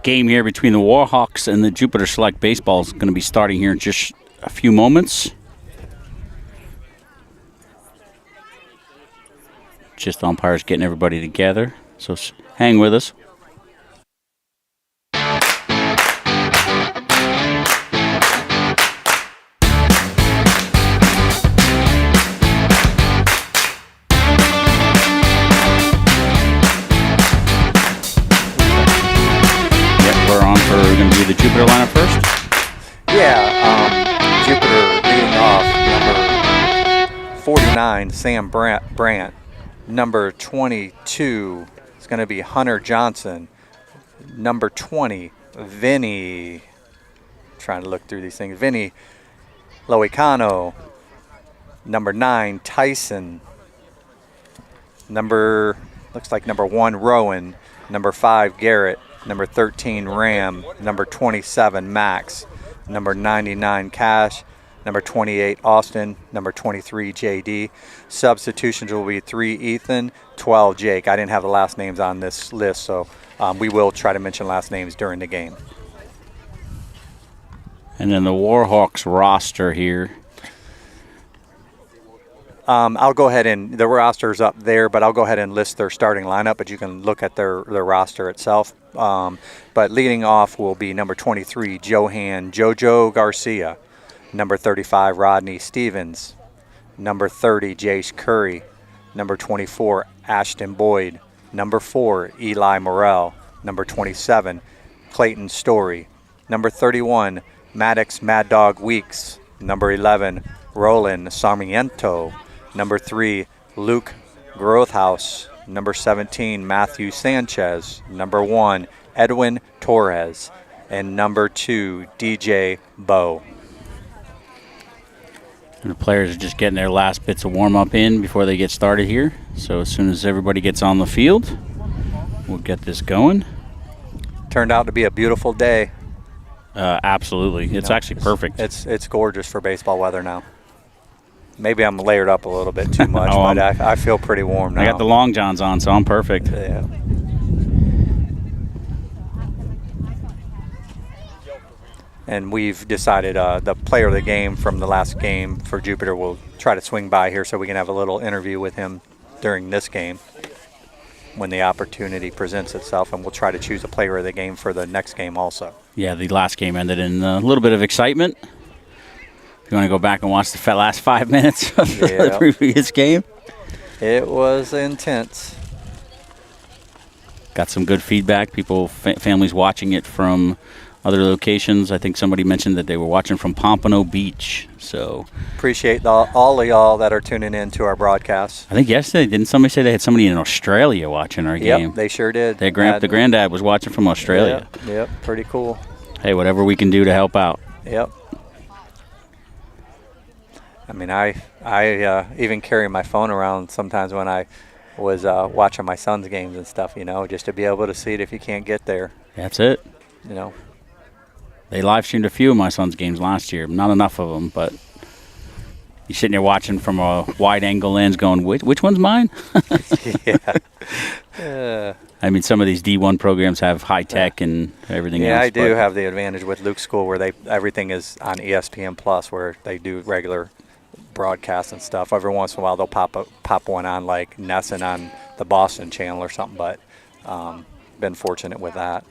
game here between the Warhawks and the Jupiter Select Baseball is going to be starting here in just a few moments. Just umpires getting everybody together, so hang with us. We're going to do the Jupiter lineup first? Yeah, Jupiter leading off, number 49, Sam Brandt. Number 22 is going to be Hunter Johnson. Number 20, Vinny. Trying to look through these things. Vinny Loicano. Number 9, Tyson. Looks like number 1, Rowan. Number 5, Garrett. Number 13, Ram. Number 27, Max. Number 99, Cash. Number 28, Austin. Number 23, JD. Substitutions will be 3, Ethan. 12, Jake. I didn't have the last names on this list, so we will try to mention last names during the game. And then the Warhawks roster here. I'll go ahead and the roster's up there, but I'll go ahead and list their starting lineup, but you can look at their roster itself. But leading off will be number 23, Jojo Garcia. Number 35, Rodney Stevens. Number 30, Jace Curry. Number 24, Ashton Boyd. Number 4, Eli Morrell. Number 27, Clayton Story. Number 31, Maddox Mad Dog Weeks. Number 11, Roland Sarmiento. Number 3, Luke Growthhouse. Number 17, Matthew Sanchez. Number 1, Edwin Torres. And number 2, DJ Bowe. And the players are just getting their last bits of warm-up in before they get started here. So as soon as everybody gets on the field, we'll get this going. Turned out to be a beautiful day. Absolutely. It's actually perfect. It's gorgeous for baseball weather now. Maybe I'm layered up a little bit too much, but I feel pretty warm now. I got the long johns on, so I'm perfect. Yeah. And we've decided the player of the game from the last game for Jupiter will try to swing by here so we can have a little interview with him during this game when the opportunity presents itself, and we'll try to choose a player of the game for the next game also. Yeah, the last game ended in a little bit of excitement. If you want to go back and watch the last 5 minutes of the previous game. It was intense. Got some good feedback. People, families watching it from other locations. I think somebody mentioned that they were watching from Pompano Beach. So appreciate all of y'all that are tuning in to our broadcast. I think yesterday, didn't somebody say they had somebody in Australia watching our game? Yep, they sure did. The granddad was watching from Australia. Yep, pretty cool. Hey, whatever we can do to help out. Yep. I mean, I even carry my phone around sometimes when I was watching my son's games and stuff, just to be able to see it if you can't get there. That's it. They live streamed a few of my son's games last year. Not enough of them, but you're sitting there watching from a wide-angle lens going, which one's mine? Yeah. I mean, some of these D1 programs have high-tech and everything else. Yeah, I do have the advantage with Luke's school where everything is on ESPN Plus, where they do regular broadcasts and stuff. Every once in a while they'll pop one on like Nesson on the Boston channel or something, but been fortunate with that.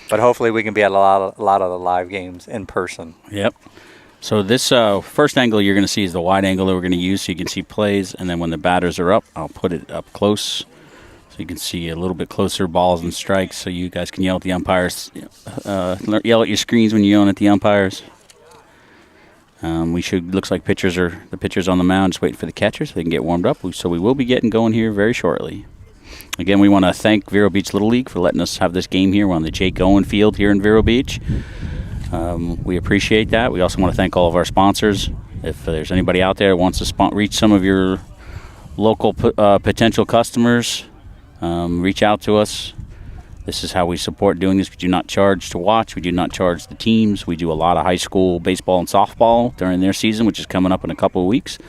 But hopefully we can be at a lot of the live games in person. Yep. So this first angle you're going to see is the wide angle that we're going to use so you can see plays, and then when the batters are up, I'll put it up close so you can see a little bit closer balls and strikes so you guys can yell at the umpires, yell at your screens when you're yelling at the umpires. Looks like the pitchers on the mound just waiting for the catcher so they can get warmed up. So we will be getting going here very shortly. Again, we want to thank Vero Beach Little League for letting us have this game here. We're on the Jake Owen Field here in Vero Beach. We appreciate that. We also want to thank all of our sponsors. If there's anybody out there who wants to reach some of your local potential customers, reach out to us. This is how we support doing this. We do not charge to watch. We do not charge the teams. We do a lot of high school baseball and softball during their season, which is coming up in a couple of weeks.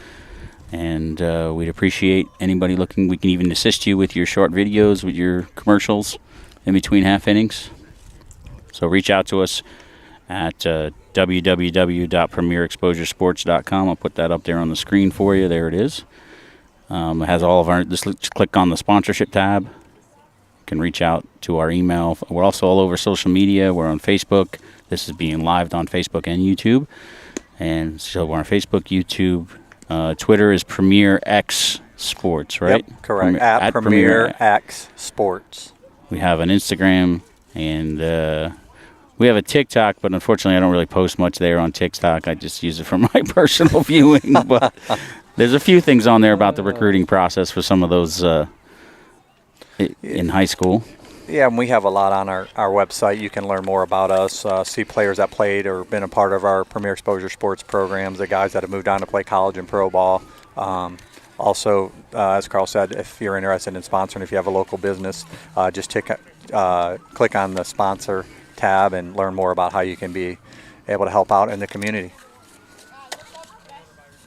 And we'd appreciate anybody looking. We can even assist you with your short videos, with your commercials in between half innings. So reach out to us at www.premierexposuresports.com. I'll put that up there on the screen for you. There it is. It has all of our, just click on the sponsorship tab. You can reach out to our email. We're also all over social media. We're on Facebook. This is being lived on Facebook and YouTube. And so we're on Facebook, YouTube. Twitter is Premier X Sports, right? Yep, correct. At Premier X Sports. We have an Instagram, and we have a TikTok, but unfortunately I don't really post much there on TikTok. I just use it for my personal viewing. But there's a few things on there about the recruiting process for some of those in high school. Yeah, and we have a lot on our website. You can learn more about us, see players that played or been a part of our Premier Exposure Sports programs, the guys that have moved on to play college and pro ball. Also, as Carl said, if you're interested in sponsoring, if you have a local business, just click on the sponsor tab and learn more about how you can be able to help out in the community.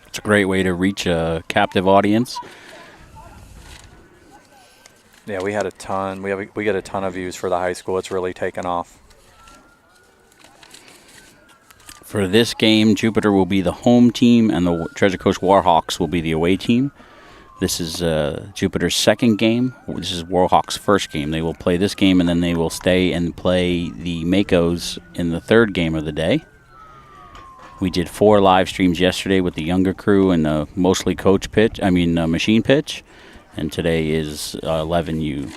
It's a great way to reach a captive audience. Yeah, we had a ton. We get a ton of views for the high school. It's really taken off. For this game, Jupiter will be the home team, and the Treasure Coast Warhawks will be the away team. This is Jupiter's second game. This is Warhawks' first game. They will play this game, and then they will stay and play the Makos in the third game of the day. We did 4 live streams yesterday with the younger crew and mostly machine pitch. And today is 11U.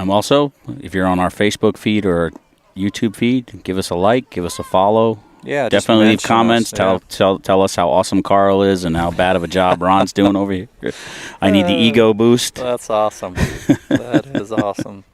Also, if you're on our Facebook feed or YouTube feed, give us a like, give us a follow. Yeah, definitely leave comments. Yeah. Tell us how awesome Carl is and how bad of a job Ron's doing over here. I need the ego boost. That's awesome. That is awesome.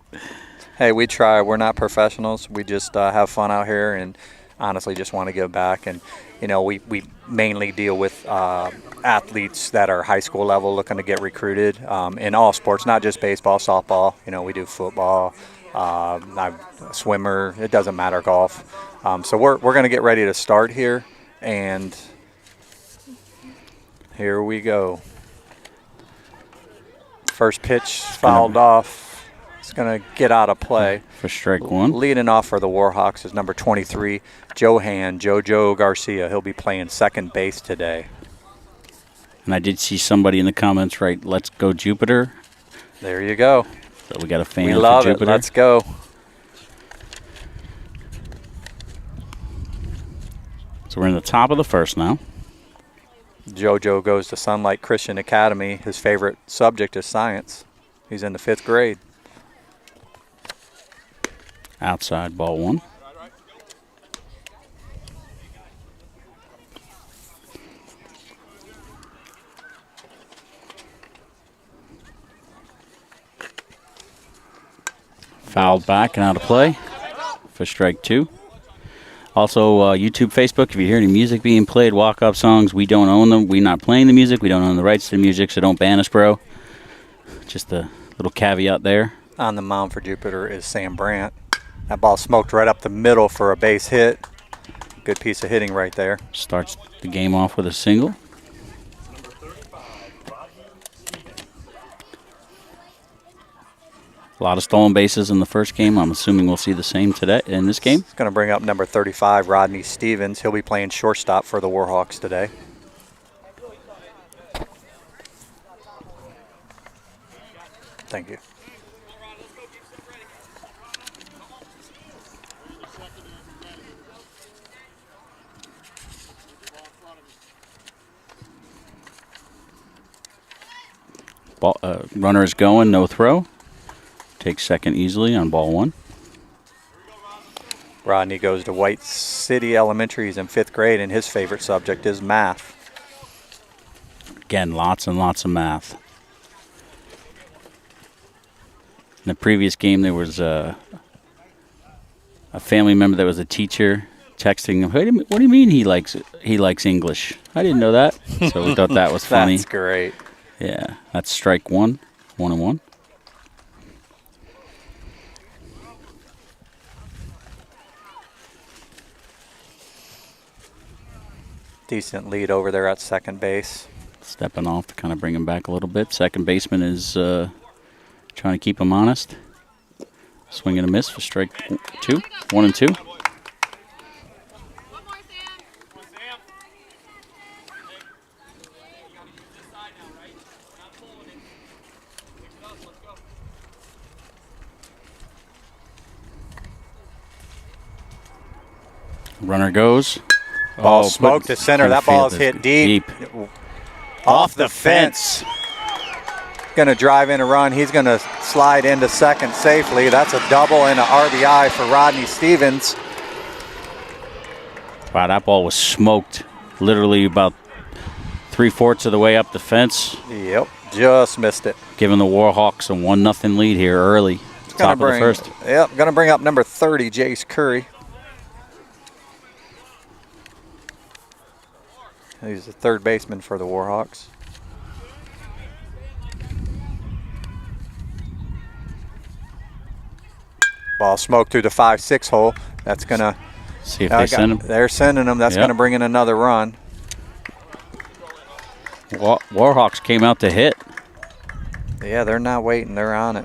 Hey, we try. We're not professionals. We just have fun out here and honestly just want to give back. And, we mainly deal with athletes that are high school level looking to get recruited in all sports, not just baseball, softball. We do football, I'm a swimmer. It doesn't matter, golf. So we're going to get ready to start here. And here we go. First pitch fouled off. It's going to get out of play. For strike one. Leading off for the Warhawks is number 23, Jojo Garcia. He'll be playing second base today. And I did see somebody in the comments write, "Let's go Jupiter." There you go. So we got a fan we love for Jupiter. It. Let's go. So we're in the top of the first now. Jojo goes to Sunlight Christian Academy. His favorite subject is science. He's in the 5th grade. Outside, ball one. Fouled back and out of play for strike two. Also, YouTube, Facebook, if you hear any music being played, walk-up songs, we don't own them. We're not playing the music. We don't own the rights to the music, so don't ban us, bro. Just a little caveat there. On the mound for Jupiter is Sam Brandt. That ball smoked right up the middle for a base hit. Good piece of hitting right there. Starts the game off with a single. A lot of stolen bases in the first game. I'm assuming we'll see the same today in this game. It's going to bring up number 35, Rodney Stevens. He'll be playing shortstop for the Warhawks today. Thank you. Runner is going, no throw. Takes second easily on ball one. Rodney goes to White City Elementary. He's in 5th grade, and his favorite subject is math. Again, lots and lots of math. In the previous game, there was a family member that was a teacher texting him, "What do you mean he likes English? I didn't know that." So we thought that was funny. That's great. Yeah, that's strike one. 1-1. Decent lead over there at second base. Stepping off to kind of bring him back a little bit. Second baseman is trying to keep him honest. Swing and a miss for strike 2. 1 and 2. Runner goes. Ball smoked to center. That ball is hit deep. Off the fence. Going to drive in a run. He's going to slide into second safely. That's a double and an RBI for Rodney Stevens. Wow, that ball was smoked literally about 3/4 of the way up the fence. Yep, just missed it. Giving the Warhawks a 1-0 lead here early. Top of the first. Yep, going to bring up number 30, Jace Curry. He's the third baseman for the Warhawks. Ball smoked through the 5-6 hole. That's going to see if they send him. They're sending him. That's going to bring in another run. Warhawks came out to hit. Yeah, they're not waiting. They're on it.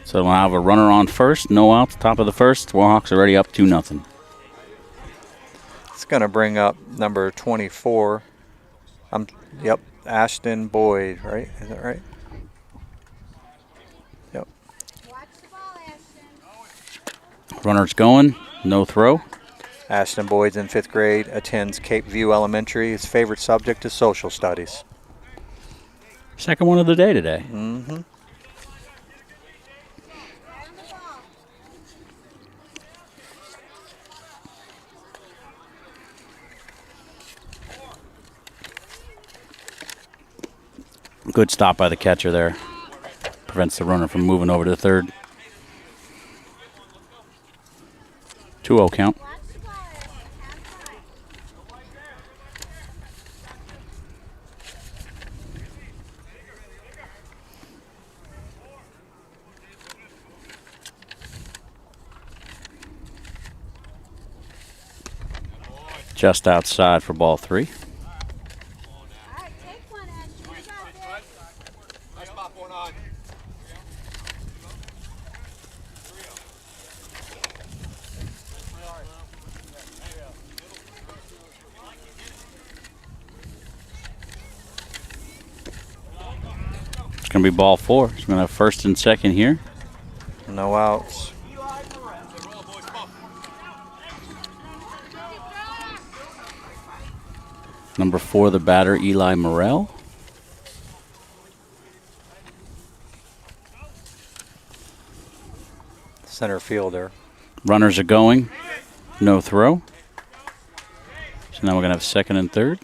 So we'll have a runner on first. No outs. Top of the first. Warhawks already up 2-0. It's going to bring up number 24. Yep, Ashton Boyd, right? Is that right? Yep. Watch the ball, Ashton. Runner's going. No throw. Ashton Boyd's in 5th grade, attends Cape View Elementary. His favorite subject is social studies. Second one of the day today. Mm-hmm. Good stop by the catcher there. Prevents the runner from moving over to third. 2-0 count. Just outside for ball 3. It's going to be ball 4. It's going to have first and second here. No outs. Number 4, the batter, Eli Morrell. Center fielder. Runners are going. No throw. So now we're going to have second and third.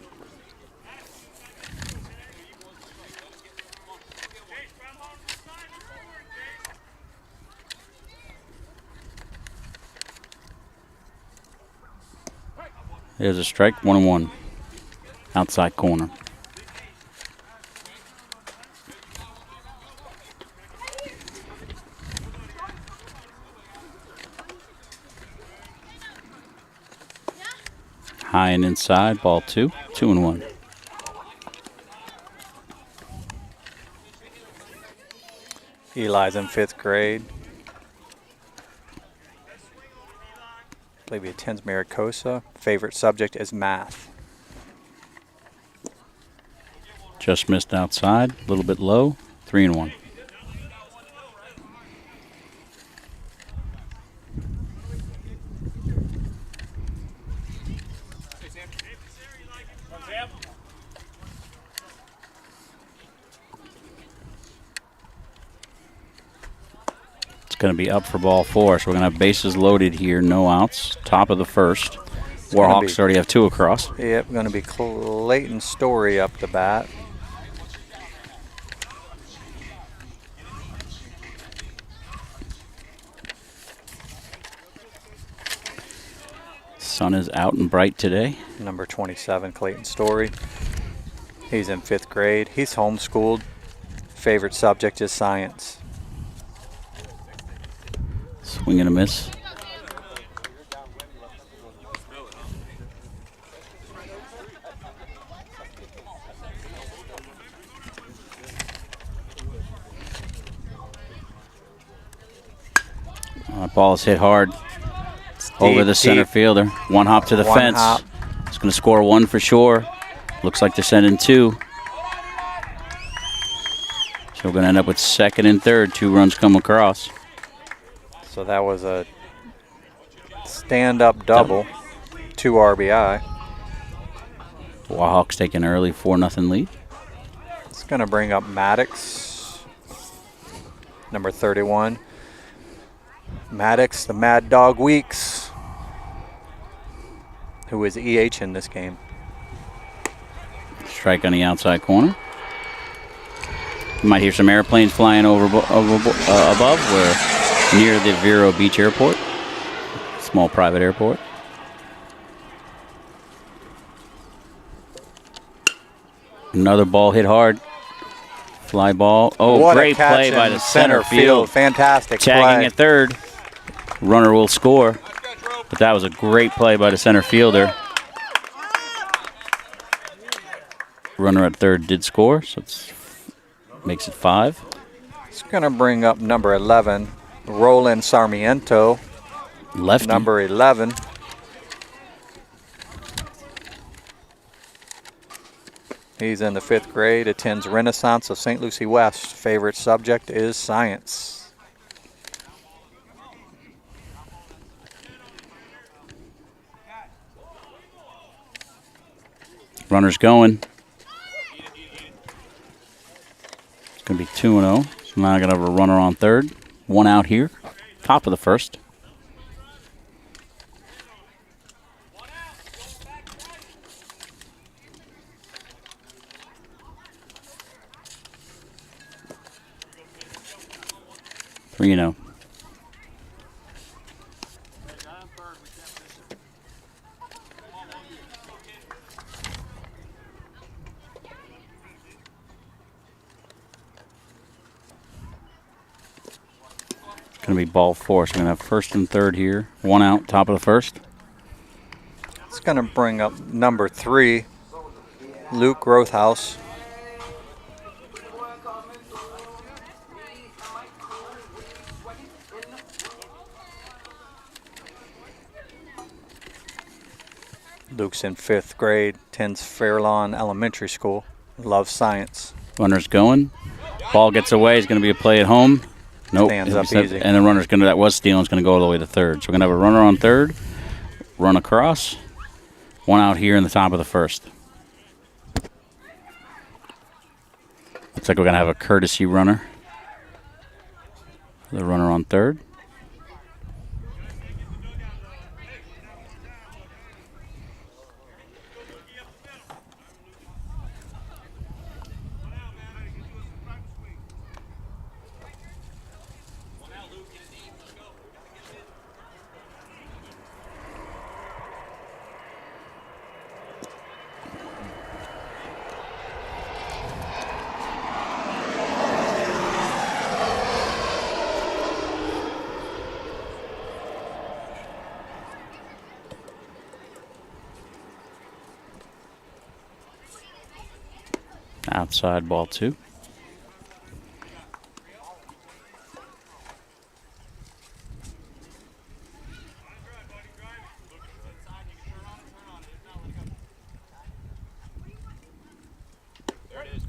There's a strike, 1-1. Outside corner. High and inside, ball 2, 2-1. Eli's in 5th grade. I believe he attends Maricosa. Favorite subject is math. Just missed outside, a little bit low, 3-1. It's going to be up for ball 4, so we're going to have bases loaded here, no outs, top of the first. Warhawks already have 2 across. Yep, going to be Clayton Story up the bat. Sun is out and bright today. Number 27, Clayton Story. He's in 5th grade. He's homeschooled. Favorite subject is science. Swing and a miss. Ball is hit hard over the center fielder. One hop to the One fence. hop. It's going to score one for sure. Looks like they're sending two. So we're going to end up with second and third. 2 runs come across. So that was a stand-up double, 2 RBI. Warhawks take an early 4-0 lead. It's going to bring up Maddox, number 31. Maddox, the Mad Dog Weeks, who is EH in this game. Strike on the outside corner. You might hear some airplanes flying above. We're near the Vero Beach Airport, small private airport. Another ball hit hard. Fly ball. Oh, What a great catch play by in the center field. Fantastic Tagging play. at third. Runner will score. But that was a great play by the center fielder. Runner at third did score, so it makes it 5. It's going to bring up number 11, Roland Sarmiento. Lefty. Number 11. He's in the 5th grade, attends Renaissance of St. Lucie West. Favorite subject is science. Runner's going. It's going to be 2-0. So now I got to have a runner on third. 1 out here. Top of the first. You know. It's going to be ball 4. So we're going to have first and third here. 1 out, top of the first. It's going to bring up number 3, Luke Growthhouse. Luke's in 5th grade, attends Fairlawn Elementary School, loves science. Runner's going. Ball gets away. It's going to be a play at home. Nope. Stands up easy. And the runner's going to, that was stealing, is going to go all the way to third. So we're going to have a runner on third, run across, 1 out here in the top of the first. Looks like we're going to have a courtesy runner. The runner on third. Outside ball 2.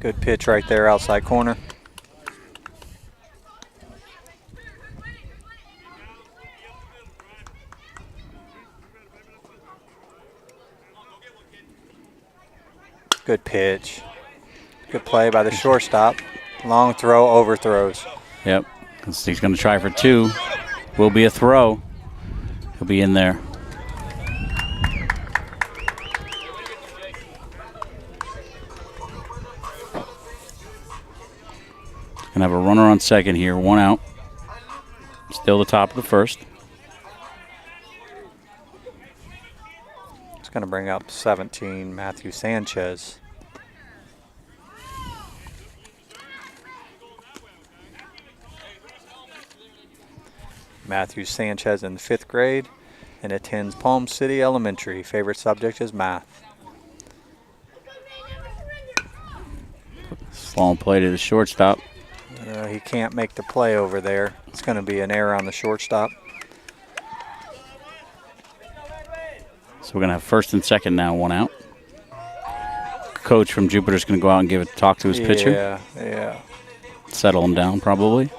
Good pitch right there, outside corner. Good pitch. Good play by the shortstop. Long throw, overthrows. Yep. He's going to try for 2. Will be a throw. He'll be in there. Gonna have a runner on second here. 1 out. Still the top of the first. It's going to bring up 17, Matthew Sanchez. Matthew Sanchez in 5th grade and attends Palm City Elementary. Favorite subject is math. Long play to the shortstop. He can't make the play over there. It's going to be an error on the shortstop. So we're going to have first and second now, 1 out. Coach from Jupiter's going to go out and give a talk to his pitcher. Yeah. Settle him down, probably.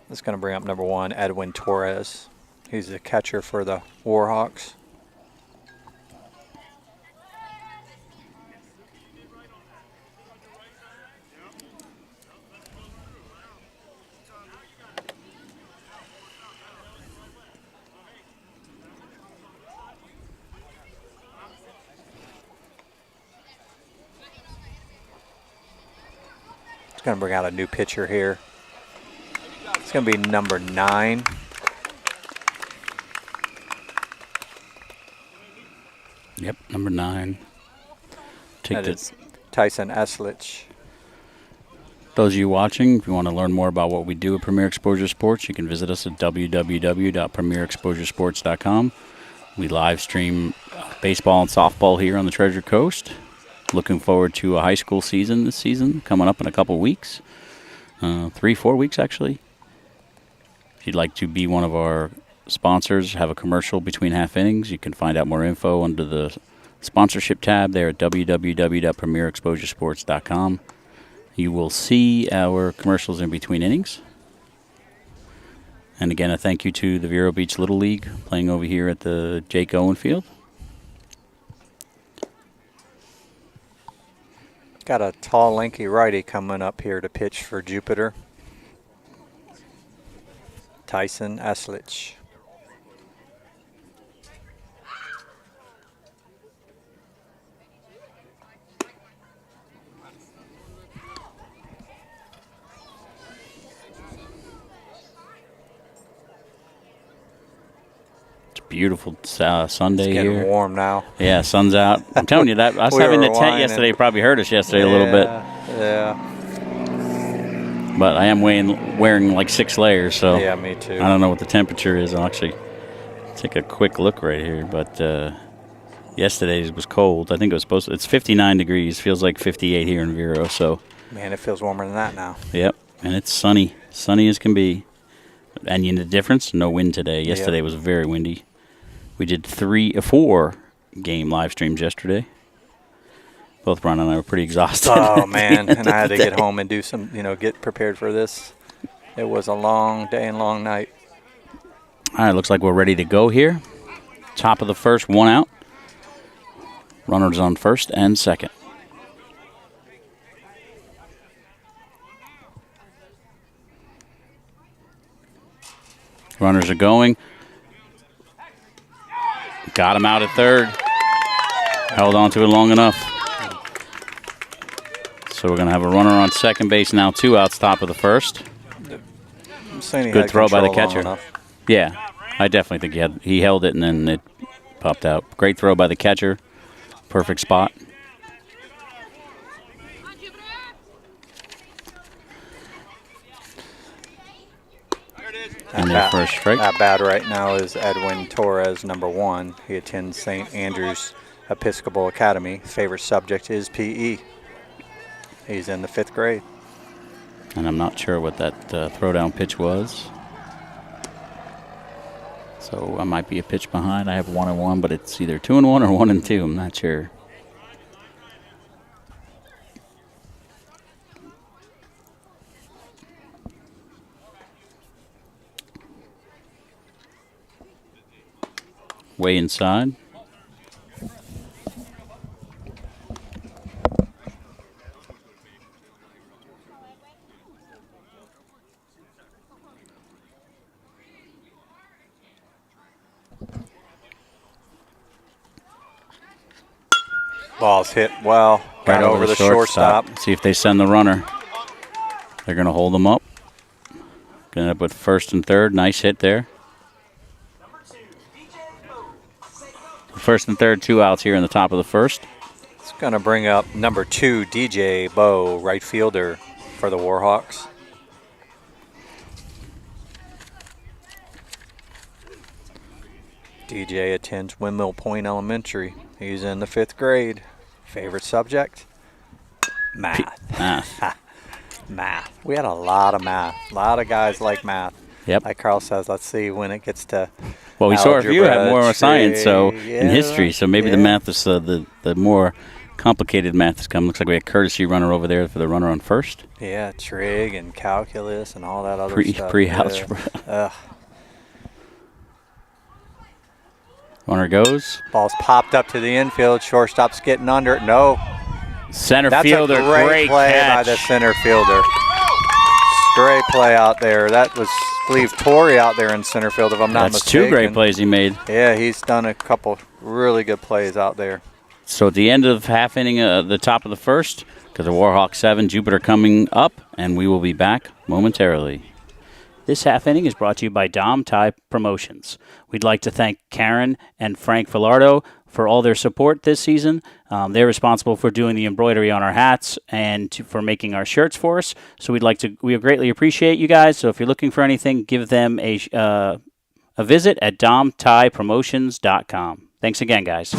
That's going to bring up number 1, Edwin Torres. He's the catcher for the Warhawks. It's going to bring out a new pitcher here. It's going to be number 9. Yep, number 9. That is Tyson Eslich. Those of you watching, if you want to learn more about what we do at Premier Exposure Sports, you can visit us at www.premierexposuresports.com. We live stream baseball and softball here on the Treasure Coast. Looking forward to a high school season this season, coming up in a couple weeks. 3-4 weeks, actually. If you'd like to be one of our sponsors, have a commercial between half innings, you can find out more info under the sponsorship tab there at www.premierexposuresports.com. You will see our commercials in between innings. And again, a thank you to the Vero Beach Little League playing over here at the Jake Owen Field. Got a tall, lanky righty coming up here to pitch for Jupiter. Tyson Eslich. Beautiful Sunday It's getting here. warm now. Yeah, sun's out. I'm telling you that us We having were the tent whining. yesterday probably hurt us yesterday a little bit. Yeah. But I am wearing like 6 layers, so Yeah, me too. I don't know what the temperature is. I'll actually take a quick look right here. But yesterday's was cold. I think it was supposed to. It's 59 degrees. Feels like 58 here in Vero. So Man, it feels warmer than that now. yep, and it's sunny as can be. And you know the difference? No wind today. Yesterday was very windy. We did 4 game live streams yesterday. Both Ron and I were pretty exhausted. Oh, man. And I had to get home and do some, get prepared for this. It was a long day and long night. All right, looks like we're ready to go here. Top of the first, 1 out. Runners on first and second. Runners are going. Got him out at third. Held on to it long enough. So we're going to have a runner on second base now, 2 outs, top of the first. I'm saying he Good had throw by the control long catcher. enough. Yeah, I definitely think he held it and then it popped out. Great throw by the catcher. Perfect spot. And their first strike. At bat right now is Edwin Torres, number 1. He attends St. Andrew's Episcopal Academy. Favorite subject is PE. He's in the 5th grade. And I'm not sure what that throwdown pitch was. So I might be a pitch behind. I have 1-1, but it's either 2-1 or 1-2. I'm not sure. Way inside. Ball's hit well. Got over the shortstop. See if they send the runner. They're going to hold them up. Going to end up with first and third. Nice hit there. First and third, 2 outs here in the top of the first. It's going to bring up number 2, DJ Bowe, right fielder for the Warhawks. DJ attends Windmill Point Elementary. He's in the 5th grade. Favorite subject? Math. Math. We had a lot of math. A lot of guys like math. Yep. Like Carl says, let's see when it gets to Well, we saw a few had more algebra, science, so trig, in history. So maybe the yeah. math is the more complicated math has come. Looks like we had courtesy runner over there for the runner on first. Yeah, trig and calculus and all that other stuff. Pre-algebra. Yeah. Runner goes. Ball's popped up to the infield. Shortstop's getting under it. No. Center That's fielder, a great play catch. by the center fielder. Great play out there. That was, I believe, Torrey out there in center field, if I'm not That's mistaken. 2 great plays he made. Yeah, he's done a couple really good plays out there. So at the end of half inning, the top of the first, because of Warhawks 7, Jupiter coming up, and we will be back momentarily. This half inning is brought to you by Dom Thai Promotions. We'd like to thank Karen and Frank Villardo for all their support this season. They're responsible for doing the embroidery on our hats and for making our shirts for us. So we greatly appreciate you guys. So if you're looking for anything, give them a visit at domthaipromotions.com. Thanks again, guys.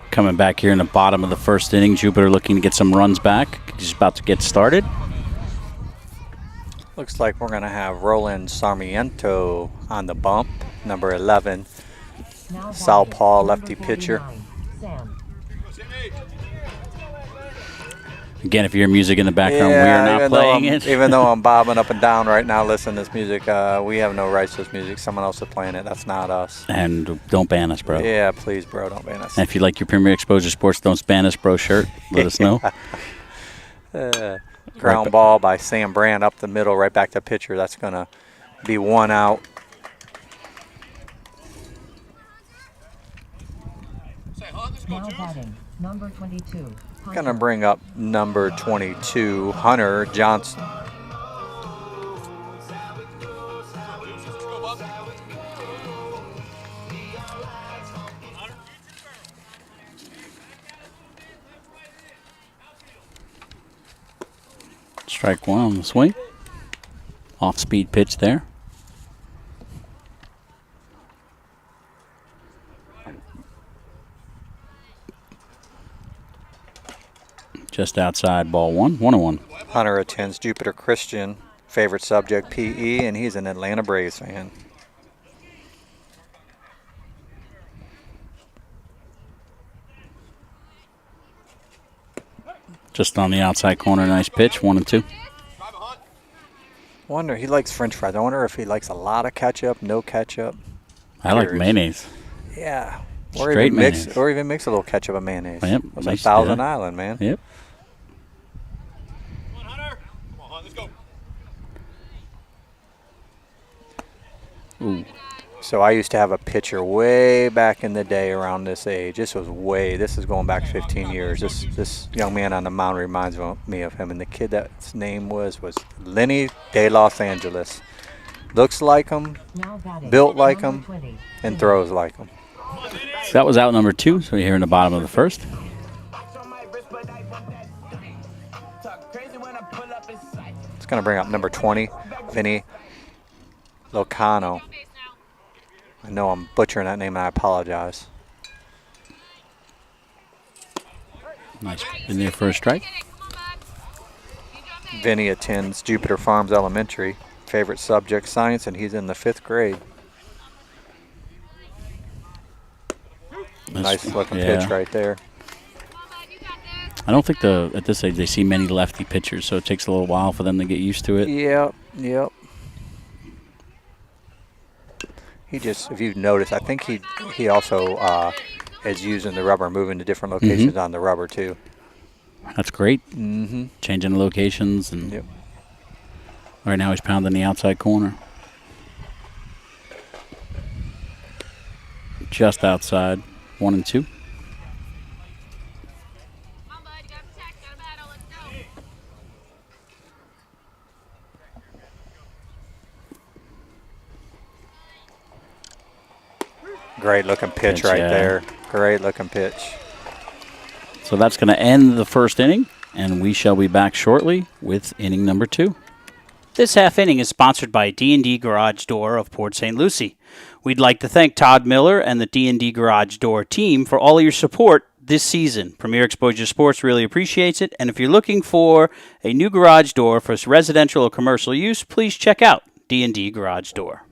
Coming back here in the bottom of the first inning, Jupiter looking to get some runs back. Just about to get started. Looks like we're going to have Roland Sarmiento on the bump, number 11. Southpaw lefty pitcher. Again, if you hear music in the background, we are not playing it. Even though I'm bobbing up and down right now listening to this music, we have no rights to this music. Someone else is playing it. That's not us. And don't ban us, bro. Yeah, please, bro, don't ban us. And if you like your Premier Exposure Sports Don't Ban Us, bro shirt, let us know. Ground ball by Sam Brand up the middle, right back to pitcher. That's going to be 1 out. Now batting, number 22. Going to bring up number 22, Hunter Johnson. Strike one on the swing. Off-speed pitch there. Just outside, ball one, 1-1. Hunter attends Jupiter Christian, favorite subject PE, and he's an Atlanta Braves fan. Just on the outside corner, nice pitch, 1-2. Wonder, he likes French fries. I wonder if he likes a lot of ketchup, no ketchup. I like mayonnaise. Yeah. Straight mayonnaise. Or even mix a little ketchup and mayonnaise. Yep. It's like Thousand Island, man. Yep. Come on, Hunter. Come on, let's go. Ooh. So I used to have a pitcher way back in the day around this age. This is going back 15 years. This young man on the mound reminds me of him. And the kid that's name was Lenny de Los Angeles. Looks like him, built like him, and throws like him. So that was out number 2, so you're here in the bottom of the first. It's going to bring up number 20, Vinny Locano. I know I'm butchering that name and I apologize. Nice in there for a strike. Vinny attends Jupiter Farms Elementary. Favorite subject, science, and he's in the 5th grade. Nice looking pitch right there. I don't think at this age they see many lefty pitchers, so it takes a little while for them to get used to it. Yep. He just, if you've noticed, I think he also is using the rubber, moving to different locations on the rubber too. That's great. Mm-hmm. Changing the locations, and Yep. right now he's pounding the outside corner. Just outside, 1-2. Great looking pitch right there. Great looking pitch. So that's going to end the first inning, and we shall be back shortly with inning number 2. This half inning is sponsored by D&D Garage Door of Port St. Lucie. We'd like to thank Todd Miller and the D&D Garage Door team for all of your support this season. Premier Exposure Sports really appreciates it, and if you're looking for a new garage door for residential or commercial use, please check out D&D Garage Door.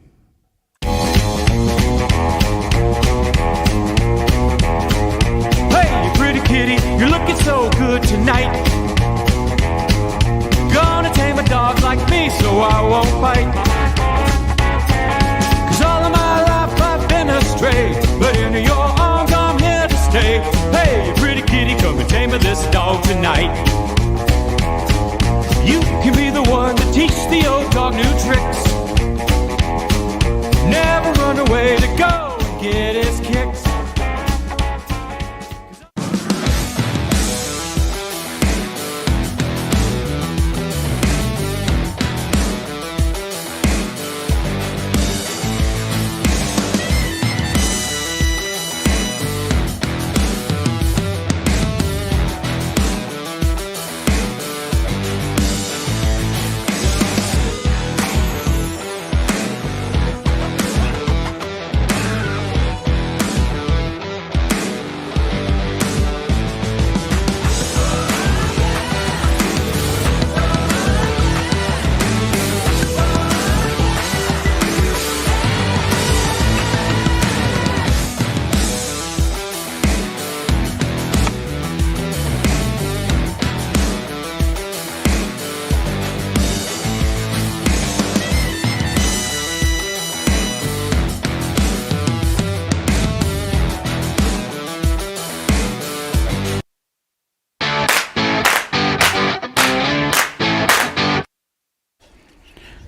Hey, you pretty kitty, you're looking so good tonight. Gonna tame a dog like me so I won't bite. 'Cause all of my life I've been astray, but in your arms I'm here to stay. Hey, you pretty kitty, come and tame this dog tonight. You can be the one to teach the old dog new tricks. Never run away to go and get his kicks.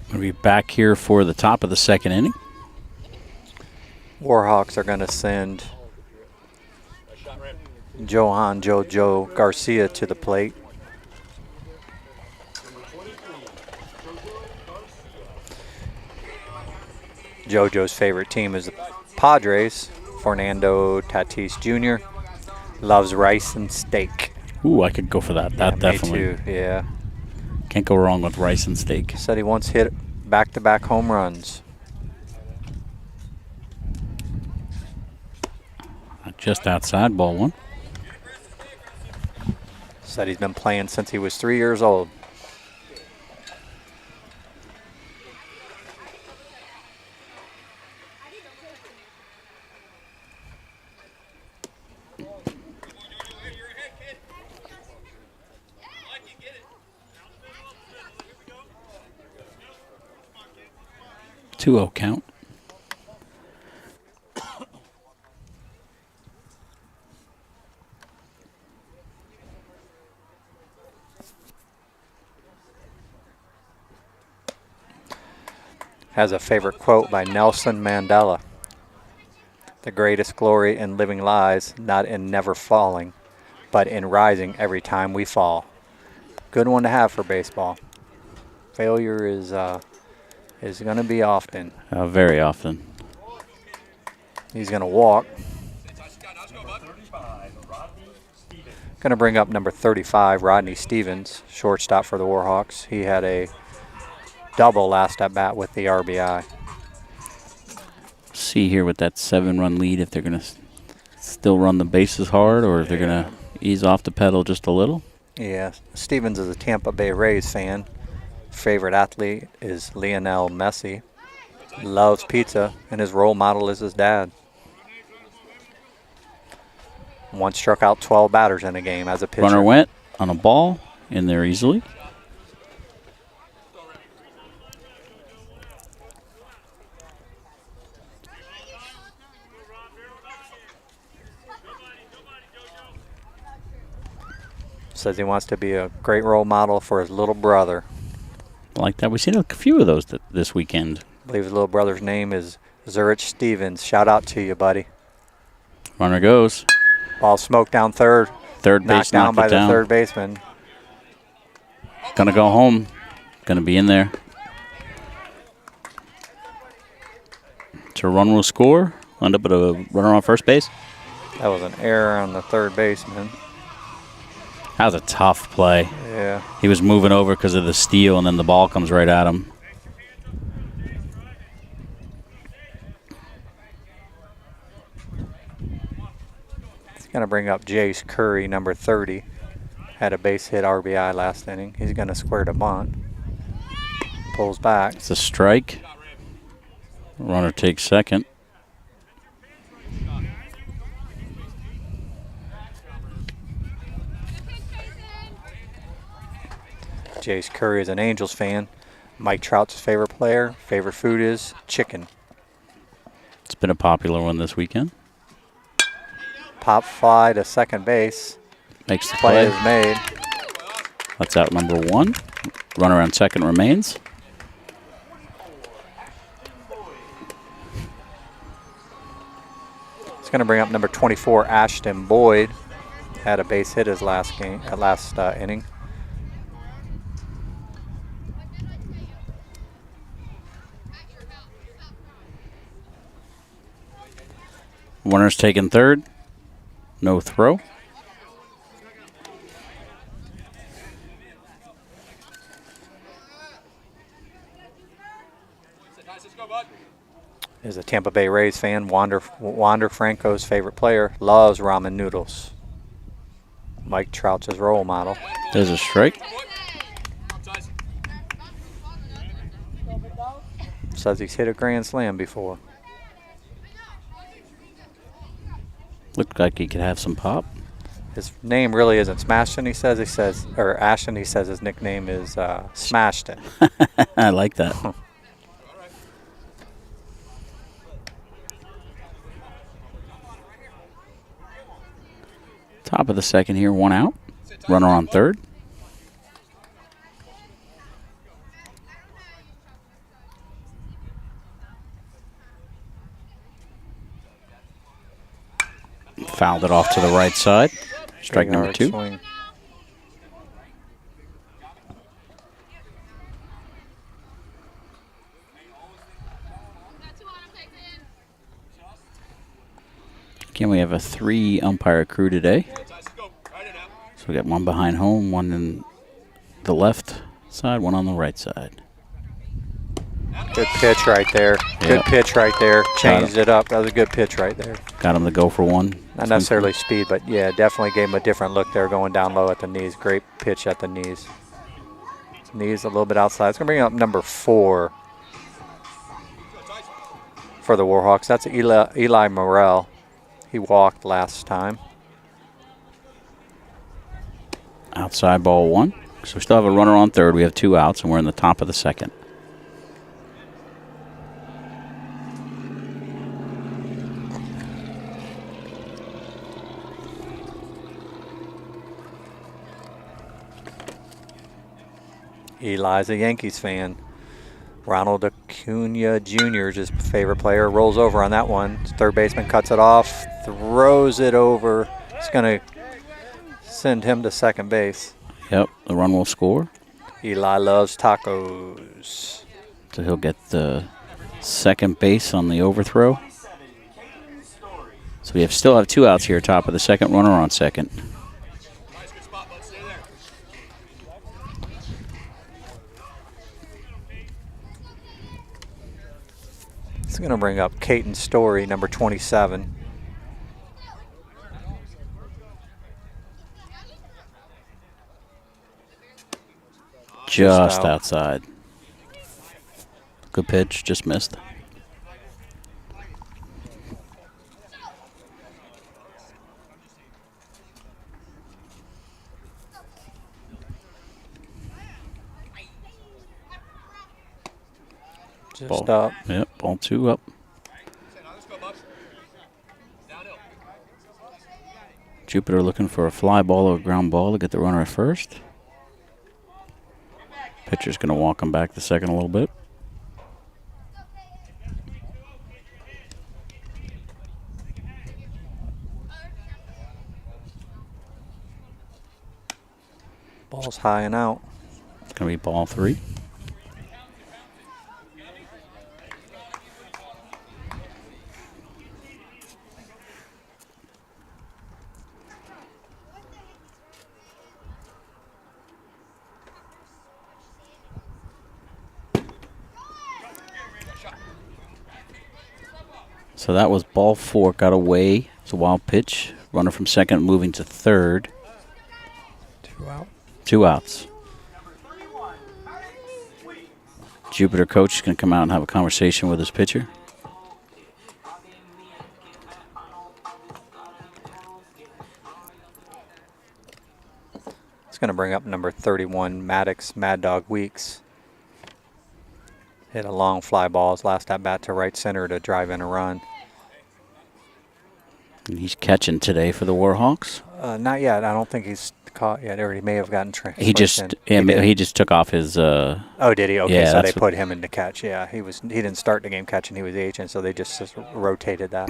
We'll be back here for the top of the second inning. Warhawks are going to send Johan Jojo Garcia to the plate. Jojo's favorite team is the Padres. Fernando Tatis Jr. loves rice and steak. Ooh, I could go for that. That definitely. Me too, yeah. Can't go wrong with rice and steak. Said he once hit back-to-back home runs. Just outside, ball 1. Said he's been playing since he was 3 years old. Two 2-0 count. Has a favorite quote by Nelson Mandela. The greatest glory in living lies not in never falling, but in rising every time we fall. Good one to have for baseball. Failure is going to be often. Very often. He's going to walk. Going to bring up number 35, Rodney Stevens, shortstop for the Warhawks. He had a double last at bat with the RBI. see here with that 7-run lead if they're going to still run the bases hard or if they're going to ease off the pedal just a little. Yeah, Stevens is a Tampa Bay Rays fan. Favorite athlete is Lionel Messi. Loves pizza, and his role model is his dad. Once struck out 12 batters in a game as a pitcher. Runner went on a ball in there easily. Says he wants to be a great role model for his little brother. Like that. We've seen a few of those this weekend. I believe his little brother's name is Zurich Stevens. Shout out to you, buddy. Runner goes. Ball smoked down third. Third base knocked down knocked by it the down. third baseman. Gonna go home. Gonna be in there. So a run will score. End up with a runner on first base. That was an error on the third baseman. That was a tough play. Yeah. He was moving over because of the steal, and then the ball comes right at him. He's going to bring up Jace Curry, number 30. Had a base hit RBI last inning. He's going to square to bunt. Pulls back. It's a strike. Runner takes second. Jace Curry is an Angels fan. Mike Trout's favorite player. Favorite food is chicken. It's been a popular one this weekend. Pop fly to second base. Makes the Play play. is made. That's out number 1. Runner on second remains. It's going to bring up number 24, Ashton Boyd. Had a base hit his last inning. Runner's taking third. No throw. Is a Tampa Bay Rays fan. Wander Franco's favorite player. Loves ramen noodles. Mike Trout's his role model. There's a strike. Says he's hit a grand slam before. Looked like he could have some pop. His name really isn't Smashton, he says, or Ashton, he says his nickname is Smashton. I like that. Top of the second here, 1 out. Runner on third. Fouled it off to the right side. Strike number 2. Swing. Again, we have a 3-umpire crew today. So we got one behind home, one in the left side, one on the right side. Good pitch right there. Good Yep. pitch right there. Changed it up. That was a good pitch right there. Got him to go for one. Not necessarily speed, but yeah, definitely gave him a different look there going down low at the knees. Great pitch at the knees. Knees a little bit outside. It's going to bring up number 4 for the Warhawks. That's Eli Morrell. He walked last time. Outside ball 1. So we still have a runner on third. We have 2 outs, and we're in the top of the second. Eli's a Yankees fan. Ronald Acuna Jr. is his favorite player. Rolls over on that one. Third baseman cuts it off, throws it over. It's going to send him to second base. Yep, the run will score. Eli loves tacos. So he'll get the second base on the overthrow. So we still have 2 outs here, top of the second, runner on second. It's going to bring up Caton Story, number 27. Just out. outside. Good pitch, just missed. Just up. Yep, ball 2 up. Jupiter looking for a fly ball or a ground ball to get the runner at first. Pitcher's going to walk him back to second a little bit. Ball's high and out. It's going to be ball 3. So that was ball 4, got away. It's a wild pitch. Runner from second moving to third. 2 out. 2 outs. Jupiter coach is going to come out and have a conversation with his pitcher. It's going to bring up number 31, Maddox Mad Dog Weeks. Hit a long fly ball his last at bat to right center to drive in a run. And he's catching today for the Warhawks. Not yet. I don't think he's caught yet, or he may have gotten transferred. He just took off his. Oh, did he? Okay, yeah, so they put him in to catch. Yeah, he didn't start the game catching. He was the agent, so they just rotated that.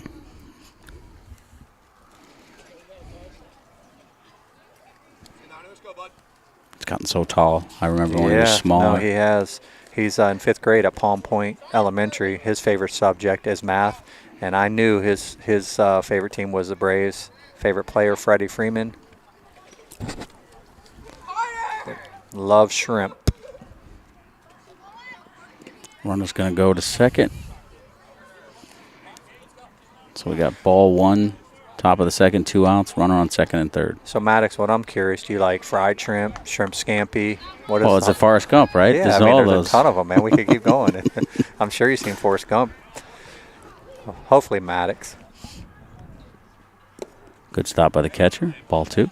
He's gotten so tall. I remember when he was Yeah, small. no, he has. He's in 5th grade at Palm Point Elementary. His favorite subject is math, and I knew his favorite team was the Braves. Favorite player, Freddie Freeman. Love shrimp. Runner's going to go to second. So we got ball 1, top of the second, 2 outs. Runner on second and third. So Maddox, what I'm curious, do you like fried shrimp, shrimp scampi? What is Well, it's a Forrest Gump, right? Yeah, This I is mean, all there's those. a ton of them, man. We could keep going. I'm sure you've seen Forrest Gump. Hopefully Maddox. Good stop by the catcher. Ball 2.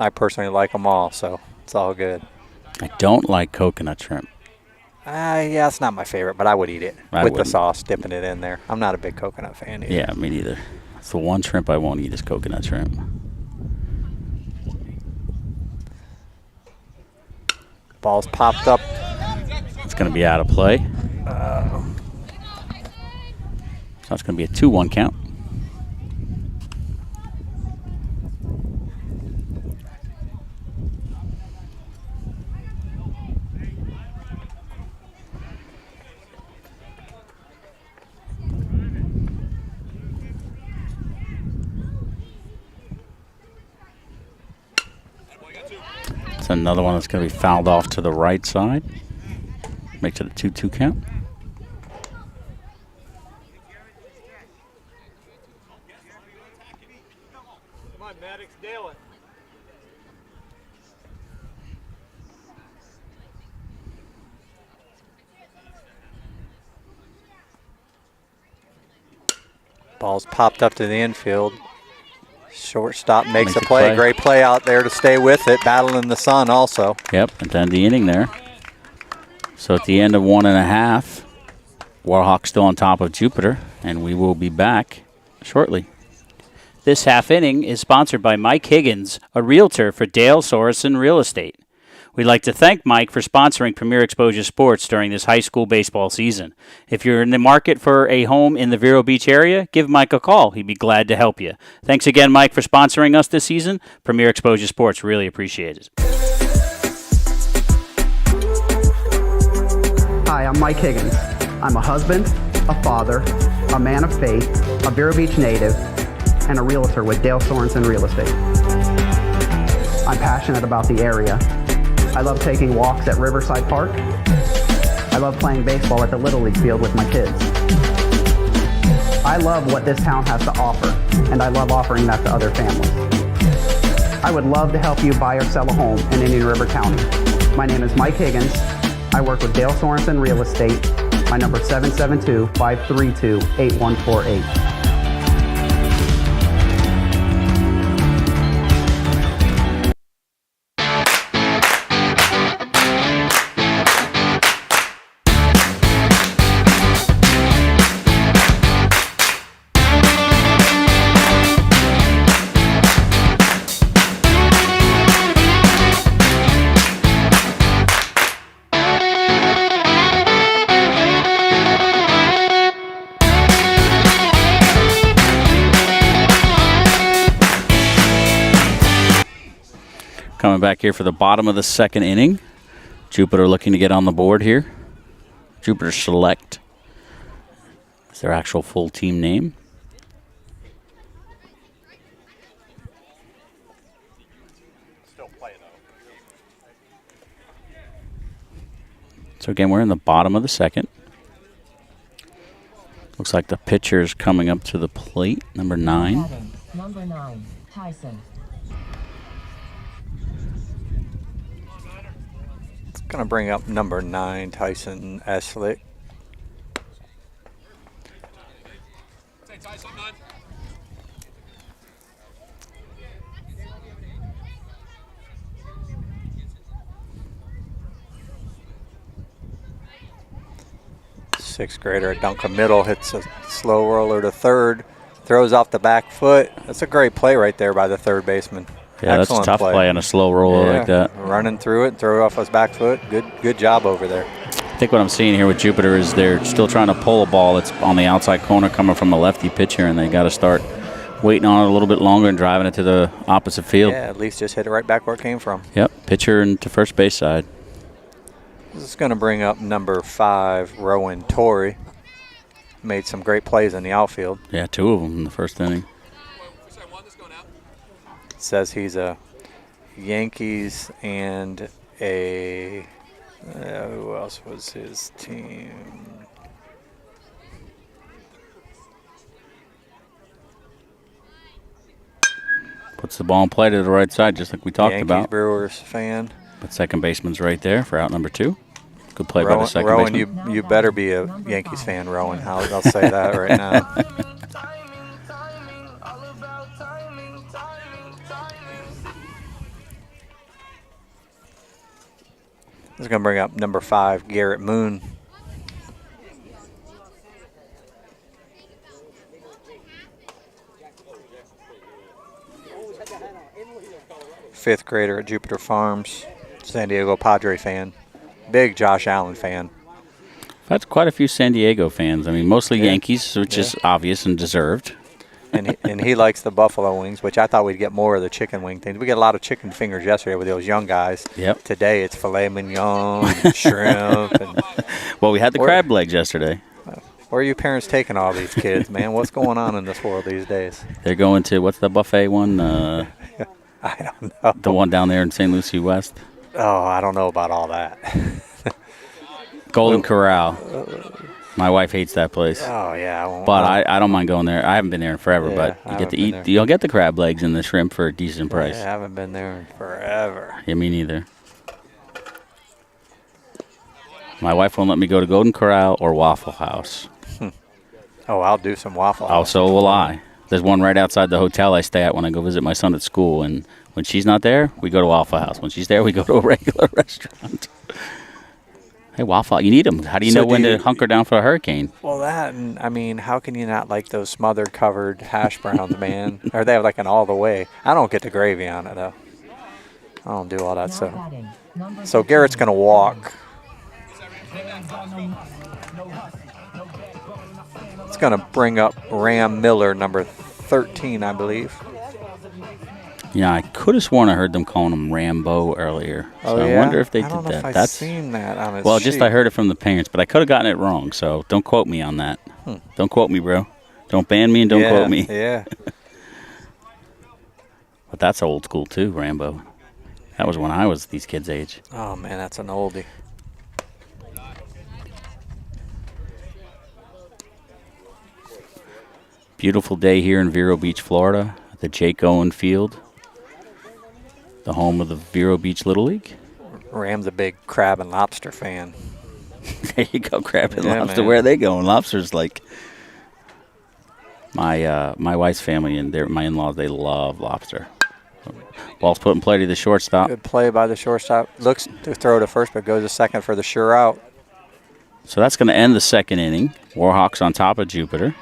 I personally like them all, so it's all good. I don't like coconut shrimp. Yeah, it's not my favorite, but I would eat it I with the wouldn't. sauce, dipping it in there. I'm not a big coconut fan either. Yeah, me neither. It's the one shrimp I won't eat is coconut shrimp. Ball's popped up. It's going to be out of play. So it's going to be a 2-1 count. It's another one that's going to be fouled off to the right side. Makes it a 2-2 count. Come on, Maddox, nail it. Ball's popped up to the infield. Shortstop makes Makes a a play. play. Great play out there to stay with it. Battling the sun also. Yep, at the end of the inning there. So at the end of 1.5, Warhawks still on top of Jupiter, and we will be back shortly. This half inning is sponsored by Mike Higgins, a realtor for Dale Sorensen Real Estate. We'd like to thank Mike for sponsoring Premier Exposure Sports during this high school baseball season. If you're in the market for a home in the Vero Beach area, give Mike a call. He'd be glad to help you. Thanks again, Mike, for sponsoring us this season. Premier Exposure Sports really appreciate it. Hi, I'm Mike Higgins. I'm a husband, a father, a man of faith, a Vero Beach native, and a realtor with Dale Sorensen Real Estate. I'm passionate about the area. I love taking walks at Riverside Park, I love playing baseball at the Little League field with my kids. I love what this town has to offer, and I love offering that to other families. I would love to help you buy or sell a home in Indian River County. My name is Mike Higgins. I work with Dale Sorensen Real Estate. My number is 772-532-8148. Coming back here for the bottom of the second inning. Jupiter looking to get on the board here. Jupiter Select is their actual full team name. So again, we're in the bottom of the second. Looks like the pitcher's coming up to the plate, number 9. Number 9, Tyson. Going to bring up number 9, Tyson Eslick. Sixth grader at Duncan Middle hits a slow roller to third, throws off the back foot. That's a great play right there by the third baseman. Yeah, Excellent that's a tough play on a slow roller like that. Running through it, throw it off his back foot. Good job over there. I think what I'm seeing here with Jupiter is they're still trying to pull a ball that's on the outside corner coming from a lefty pitcher, and they got to start waiting on it a little bit longer and driving it to the opposite field. Yeah, at least just hit it right back where it came from. Yep, pitcher and to first base side. This is going to bring up number 5, Rowan Torrey. Made some great plays in the outfield. Yeah, 2 of them in the first inning. It says he's a Yankees and a who else was his team? Puts the ball in play to the right side, just like we talked Yankees about. Brewers fan. But second baseman's right there for out number 2. Good play by the second Rowan, baseman. you better be a Yankees fan, Rowan. I'll say that right now. This is going to bring up number 5, Garrett Moon. Fifth grader at Jupiter Farms, San Diego Padre fan, big Josh Allen fan. That's quite a few San Diego fans. I mean, mostly Yankees, which is obvious and deserved. And he likes the buffalo wings, which I thought we'd get more of the chicken wing things. We get a lot of chicken fingers yesterday with those young guys. Yep. Today it's filet mignon, and shrimp. And well, we had the crab legs yesterday. where are you parents taking all these kids, man? What's going on in this world these days? They're going to, what's the buffet one? I don't know. The one down there in St. Lucie West? Oh, I don't know about all that. Golden Corral. My wife hates that place. Oh, yeah. But I don't mind going there. I haven't been there in forever, but you get to eat. You'll get the crab legs and the shrimp for a decent price. I haven't been there in forever. Yeah, me neither. My wife won't let me go to Golden Corral or Waffle House. Oh, I'll do some Waffle House. Oh, so will I. There's one right outside the hotel I stay at when I go visit my son at school. And when she's not there, we go to Waffle House. When she's there, we go to a regular restaurant. Hey, Waffle, you need them. How do you know when to hunker down for a hurricane? Well, that, and I mean, how can you not like those smothered covered hash browns, man? Or they have like an all the way. I don't get the gravy on it, though. I don't do all that stuff. So Garrett's going to walk. It's going to bring up Ram Miller, number 13, I believe. Yeah, I could have sworn I heard them calling him Rambo earlier. So Oh, yeah? I wonder if they I did don't know that. if I've seen that on his well, just sheet. I heard it from the parents, but I could have gotten it wrong. So don't quote me on that. Don't quote me, bro. Don't ban me and don't quote me. Yeah. But that's old school too, Rambo. That was when I was these kids' age. Oh, man, that's an oldie. Beautiful day here in Vero Beach, Florida, at the Jake Owen Field, the home of the Vero Beach Little League. Ram's a big crab and lobster fan. There you go, crab and Yeah, lobster. man. Where are they going? Lobster's like my wife's family and my in-laws. They love lobster. Ball's put in play to the shortstop. Good play by the shortstop. Looks to throw to first, but goes to second for the sure out. So that's going to end the second inning. Warhawks on top of Jupiter.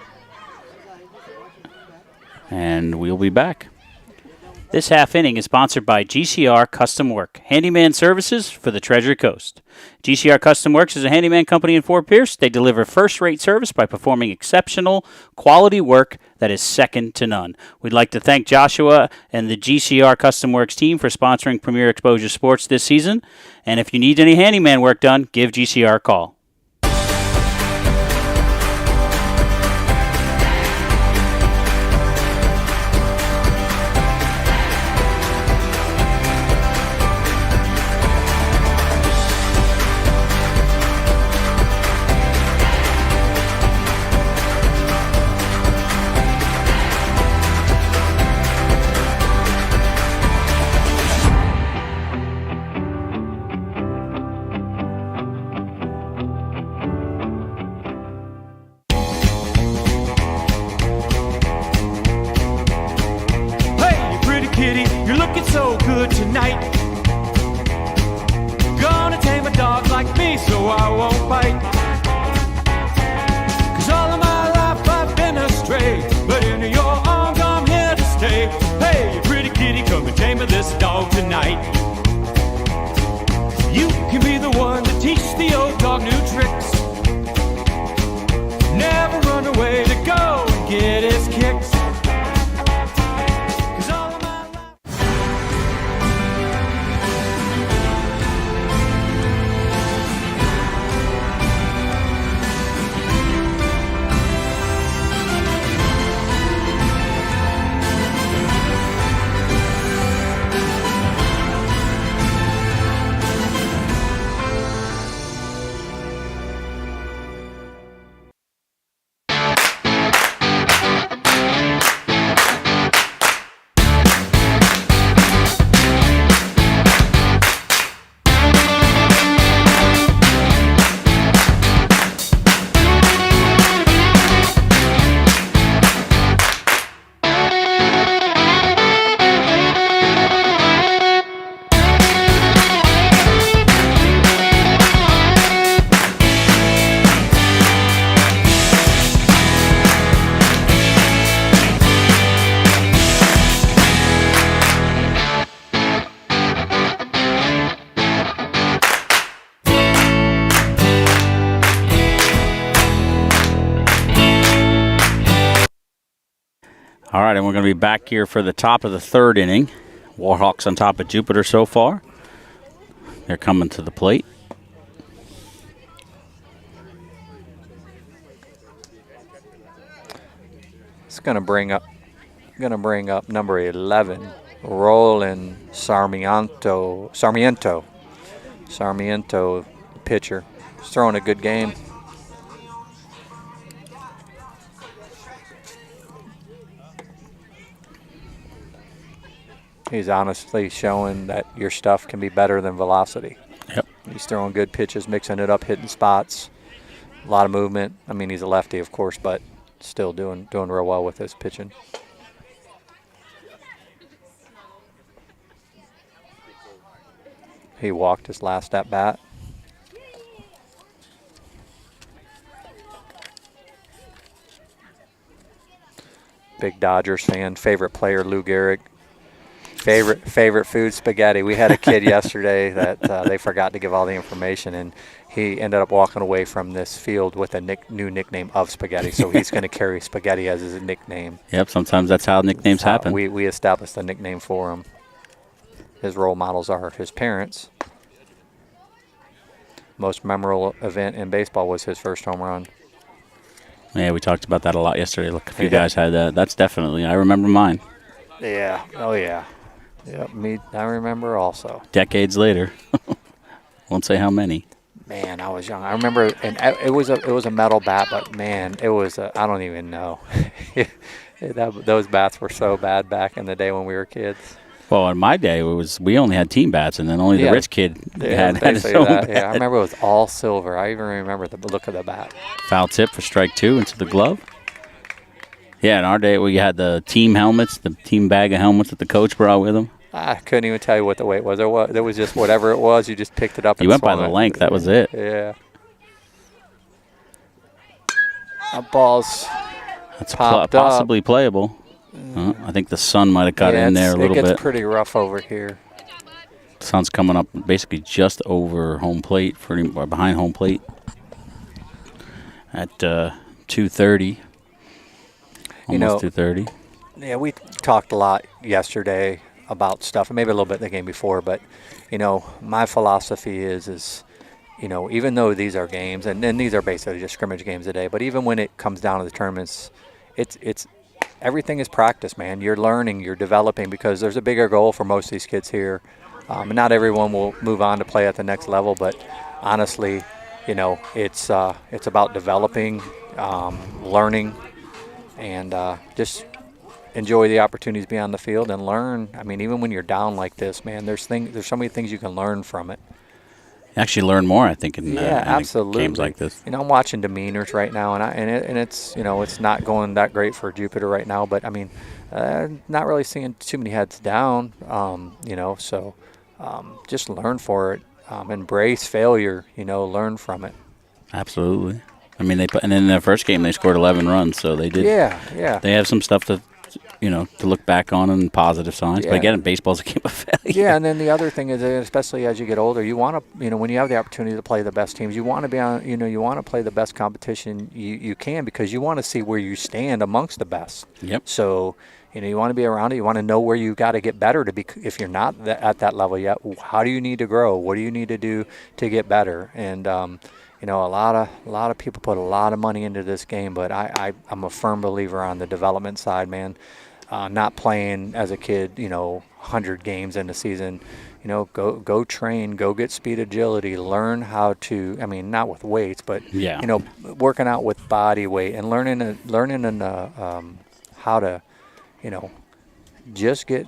And we'll be back. This half inning is sponsored by GCR Custom Work, handyman services for the Treasure Coast. GCR Custom Works is a handyman company in Fort Pierce. They deliver first-rate service by performing exceptional quality work that is second to none. We'd like to thank Joshua and the GCR Custom Works team for sponsoring Premier Exposure Sports this season. And if you need any handyman work done, give GCR a call. Hey, pretty kitty, you're looking so good tonight. Gonna tame a dog like me so I won't bite. 'Cause all of my life I've been astray, but in your arms I'm here to stay. Hey, pretty kitty, come and tame this dog tonight. You can be the one to teach the old dog new tricks. Never run away to go and get his kicks. 'Cause all of my life All right, and we're going to be back here for the top of the third inning. Warhawks on top of Jupiter so far. They're coming to the plate. It's going to bring up number 11, Roland Sarmiento, pitcher. He's throwing a good game. He's honestly showing that your stuff can be better than velocity. Yep. He's throwing good pitches, mixing it up, hitting spots. A lot of movement. I mean, he's a lefty, of course, but still doing real well with his pitching. He walked his last at bat. Big Dodgers fan. Favorite player, Lou Gehrig. Favorite food, spaghetti. We had a kid yesterday that they forgot to give all the information, and he ended up walking away from this field with a new nickname of spaghetti. So he's going to carry spaghetti as his nickname. Yep, sometimes that's how nicknames happen. We established a nickname for him. His role models are his parents. Most memorable event in baseball was his first home run. Yeah, we talked about that a lot yesterday. Look, a few guys had that. That's definitely, I remember mine. Yeah. Oh, yeah. Yep, I remember also. Decades later. Won't say how many. Man, I was young. I remember, and it was a metal bat, but man, it was I don't even know. Those bats were so bad back in the day when we were kids. Well, in my day, we only had team bats, and then only the rich kid had his own bat. Yeah, I remember it was all silver. I even remember the look of the bat. Foul tip for strike 2 into the glove. Yeah, in our day, we had the team helmets, the team bag of helmets that the coach brought with him. I couldn't even tell you what the weight was. There was just whatever it was. You just picked it up. You went by the length. That was it. Yeah. That ball's That's popped possibly playable. I think the sun might have got in there a little bit. It gets pretty rough over here. The sun's coming up basically just over home plate, or behind home plate at 2:30. Almost 2:30. Yeah, we talked a lot yesterday about stuff, and maybe a little bit the game before, but my philosophy is even though these are games, and these are basically just scrimmage games a day, but even when it comes down to the tournaments, it's everything is practice, man. You're learning, you're developing, because there's a bigger goal for most of these kids here, and not everyone will move on to play at the next level, but honestly, it's about developing, learning, and just enjoy the opportunities beyond the field and learn. I mean, even when you're down like this, man, there's so many things you can learn from it. You actually learn more, I think, in absolutely. games like this. I'm watching demeanors right now, and it's it's not going that great for Jupiter right now. But I mean, not really seeing too many heads down. So just learn for it. Embrace failure. Learn from it. Absolutely. I mean, and in their first game they scored 11 runs, so they did. Yeah. They have some stuff to look back on and positive signs. Yeah. But again, baseball's a game of failure. Yeah, and then the other thing is, especially as you get older, you want to, when you have the opportunity to play the best teams, you want to be on, you want to play the best competition you can, because you want to see where you stand amongst the best. Yep. So, you want to be around it. You want to know where you got to get better to be. If you're not at that level yet, how do you need to grow? What do you need to do to get better? And a lot of people put a lot of money into this game, but I'm a firm believer on the development side, man. Not playing as a kid, 100 games in the season. Go train, go get speed, agility, learn how to. I mean, not with weights, but working out with body weight and learning how to, just get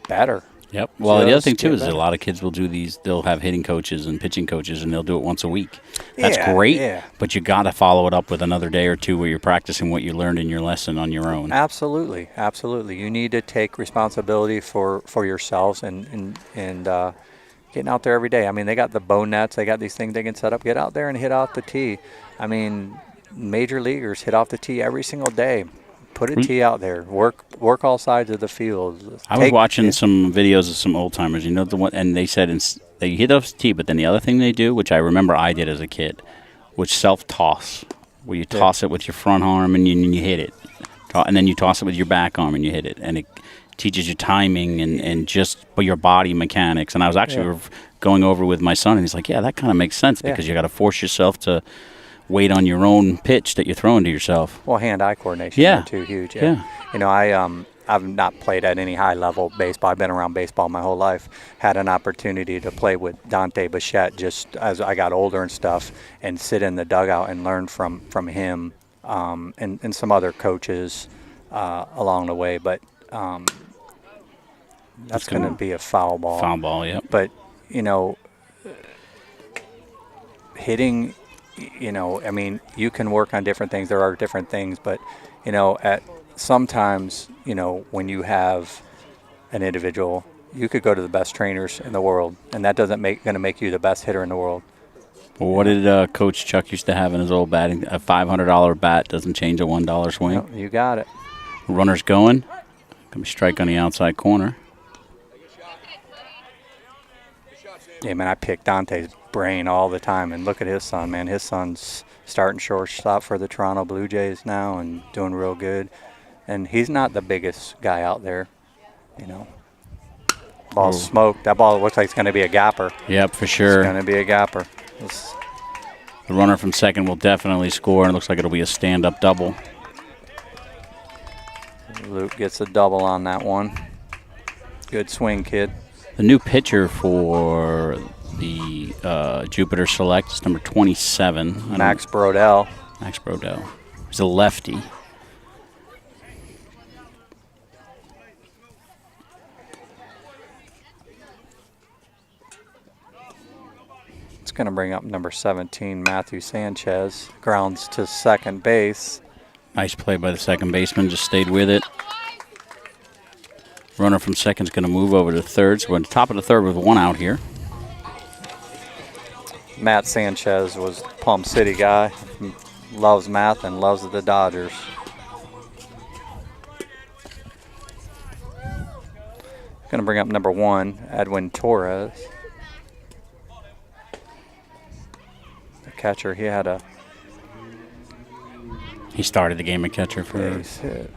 better. Yep. Well, the other thing, too, is a lot of kids will do these. They'll have hitting coaches and pitching coaches, and they'll do it once a week. That's great, but you got to follow it up with another day or two where you're practicing what you learned in your lesson on your own. Absolutely. You need to take responsibility for yourselves and getting out there every day. I mean, they got the bow nets. They got these things they can set up. Get out there and hit off the tee. I mean, major leaguers hit off the tee every single day. Put a tee out there. Work all sides of the field. I was watching some videos of some old timers. The one, and they said they hit off the tee, but then the other thing they do, which I remember I did as a kid, was self-toss, where you toss it with your front arm and you hit it, and then you toss it with your back arm and you hit it, and it teaches you timing and just your body mechanics. And I was actually going over with my son, and he's like, "Yeah, that kind of makes sense because you got to force yourself to wait on your own pitch that you're throwing to yourself." Well, hand-eye coordination too huge. Yeah. I've not played at any high-level baseball. I've been around baseball my whole life. Had an opportunity to play with Dante Bichette just as I got older and stuff, and sit in the dugout and learn from him and some other coaches along the way. But that's going to be a foul ball. Foul ball, yeah. But hitting. I mean, you can work on different things. There are different things, but, sometimes, when you have an individual, you could go to the best trainers in the world, and that doesn't going to make you the best hitter in the world. Well, what did Coach Chuck used to have in his old batting? A $500 bat doesn't change a $1 swing. No, you got it. Runner's going. Going to strike on the outside corner. Yeah, man, I pick Dante's brain all the time, and look at his son, man. His son's starting shortstop for the Toronto Blue Jays now and doing real good. And he's not the biggest guy out there, Ball's smoked. That ball looks like it's going to be a gapper. Yep, for sure. It's going to be a gapper. The runner from second will definitely score, and it looks like it'll be a stand-up double. Luke gets a double on that one. Good swing, kid. The new pitcher for The Jupiter select is number 27. Max Brodell. Max Brodell. He's a lefty. It's going to bring up number 17, Matthew Sanchez. Grounds to second base. Nice play by the second baseman. Just stayed with it. Runner from second is going to move over to third. So we're at the top of the third with one out here. Matt Sanchez was Palm City guy. Loves math and loves the Dodgers. Going to bring up number 1, Edwin Torres. The catcher, He started the game at catcher for. base hit.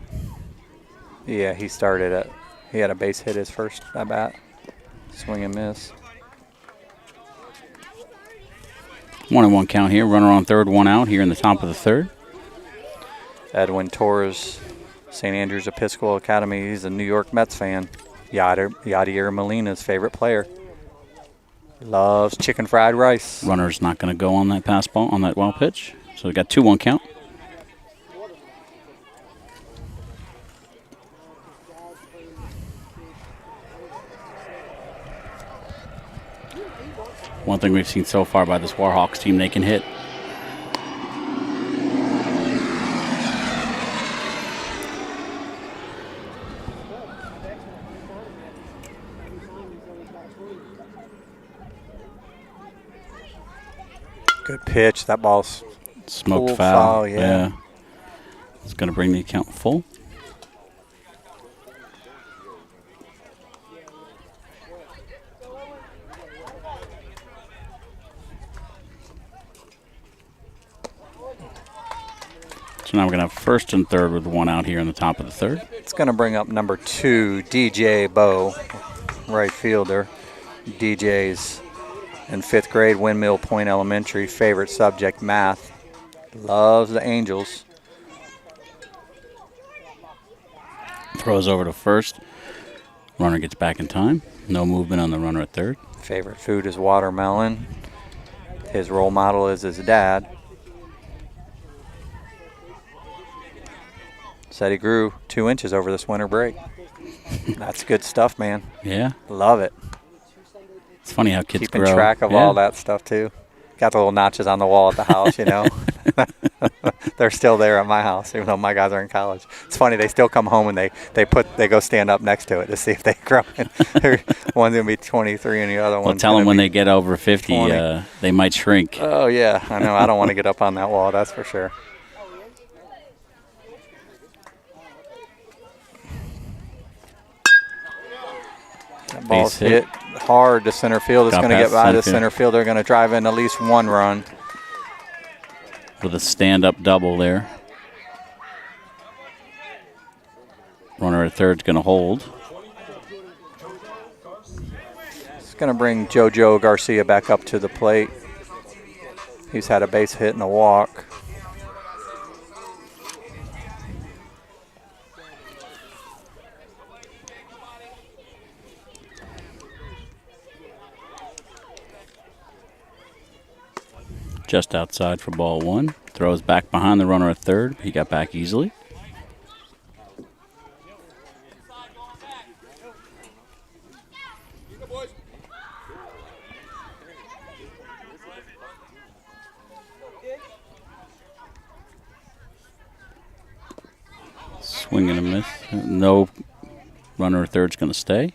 Yeah, he had a base hit his first at bat. Swing and miss. 1-1 count here. Runner on third, one out here in the top of the third. Edwin Torres, St. Andrews Episcopal Academy. He's a New York Mets fan. Yadier Molina's favorite player. Loves chicken fried rice. Runner's not going to go on that pass ball, on that wild pitch. So we got 2-1 count. One thing we've seen so far by this Warhawks team, they can hit. Good pitch. That ball's Smoked full foul. yeah. It's going to bring the account full. So now we're going to have first and third with one out here in the top of the third. It's going to bring up number 2, DJ Bowe, right fielder. DJ's in 5th grade, Windmill Point Elementary. Favorite subject, math. Loves the Angels. Throws over to first. Runner gets back in time. No movement on the runner at third. Favorite food is watermelon. His role model is his dad. Said he grew 2 inches over this winter break. That's good stuff, man. Yeah. Love it. It's funny how kids Keeping grow. track of Yeah. all that stuff, too. Got the little notches on the wall at the house, you know. They're still there at my house, even though my guys are in college. It's funny, they still come home and they go stand up next to it to see if they grow. One's going to be 23 and the other Well, one's tell them gonna when be they get over 50, 20. they might shrink. Oh, yeah, I know. I don't want to get up on that wall, that's for sure. That ball's Base hit. hit hard to center field. It's Got going to get past by center the field. center field. They're going to drive in at least 1 run. With a stand-up double there. Runner at third's going to hold. It's going to bring JoJo Garcia back up to the plate. He's had a base hit and a walk. Just outside for ball 1. Throws back behind the runner at third. He got back easily. Swing and a miss. No runner at third's going to stay.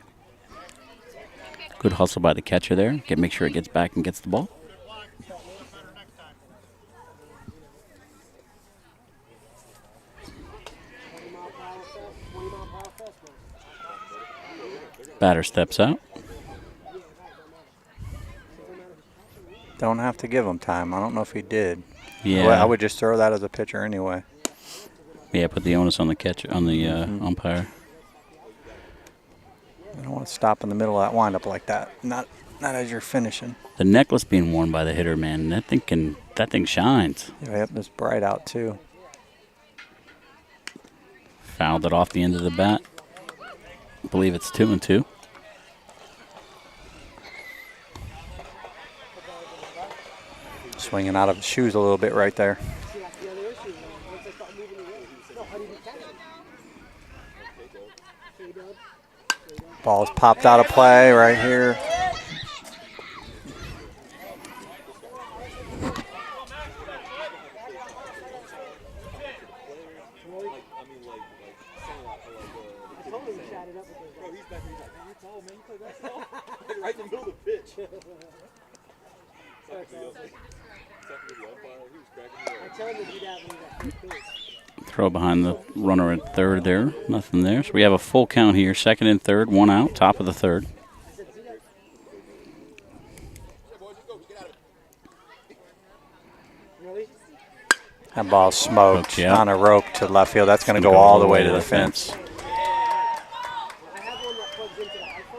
Good hustle by the catcher there. Make sure it gets back and gets the ball. Batter steps out. Don't have to give him time. I don't know if he did. Yeah. Well, I would just throw that as a pitcher anyway. Yeah, put the onus on the catcher, on the umpire. You don't want to stop in the middle of that windup like that. Not as you're finishing. The necklace being worn by the hitter, man, that thing shines. Yep, it's bright out too. Fouled it off the end of the bat. I believe it's 2-2. Swinging out of his shoes a little bit right there. Ball's popped out of play right here. Right in the middle of the pitch. Throw behind the runner at third there. Nothing there. So we have a full count here. Second and third, one out, top of the third. That ball smoked Yeah. on a rope to left field. That's going to go all the way to the fence.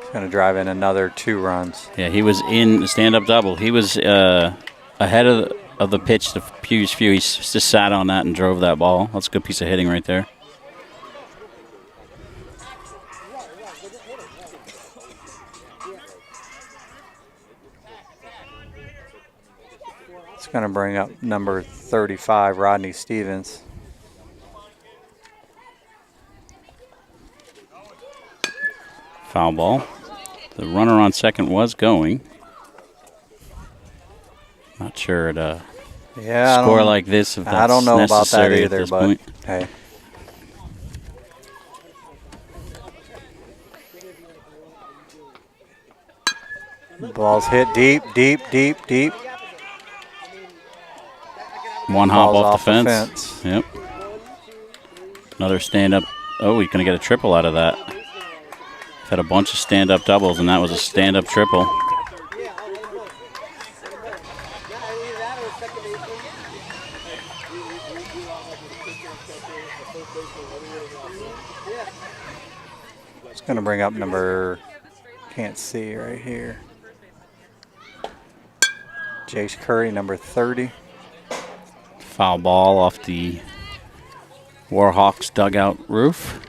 It's going to drive in another 2 runs. Yeah, he was in the stand-up double. He was ahead of the pitch to Pew's Few. He just sat on that and drove that ball. That's a good piece of hitting right there. It's going to bring up number 35, Rodney Stevens. Foul ball. The runner on second was going. Not sure at a score like this if that's I don't know about that necessary at either, this but point. hey. Ball's hit deep, deep, deep, deep. One hop Ball's off the fence. Yep. Another stand-up. Oh, he's going to get a triple out of that. He's had a bunch of stand-up doubles, and that was a stand-up triple. It's going to bring up number, can't see right here, Jace Curry, number 30. Foul ball off the Warhawks dugout roof.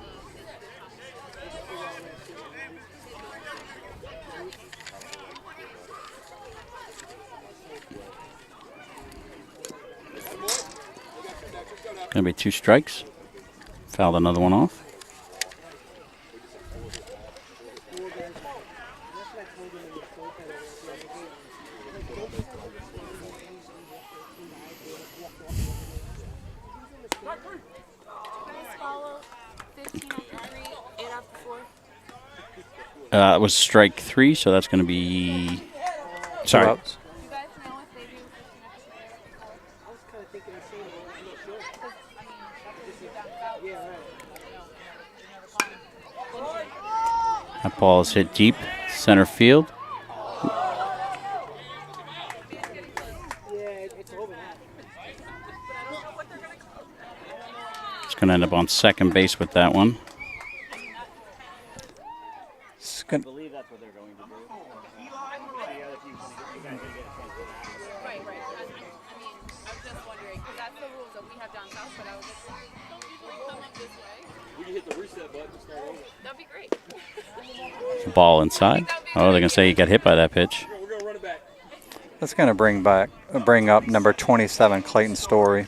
Gonna be 2 strikes. Fouled another one off. It was strike 3, so that's going to be. Sorry. Two outs. You guys know if they do 15 extra players? I was kind of thinking the same. I'm not sure. Because, I mean, that's what you down south. That ball is hit deep, center field. It's going to end up on second base with that one. It's gonna, Right, right. I mean, I was just wondering, because that's the rules that we have down south, but I was just like, don't usually come up this way. We can hit the reset button to start over. That'd be great. Ball inside. Oh, they're going to say he got hit by that pitch. We're going to run it back. that's going to bring up number 27, Clayton Story.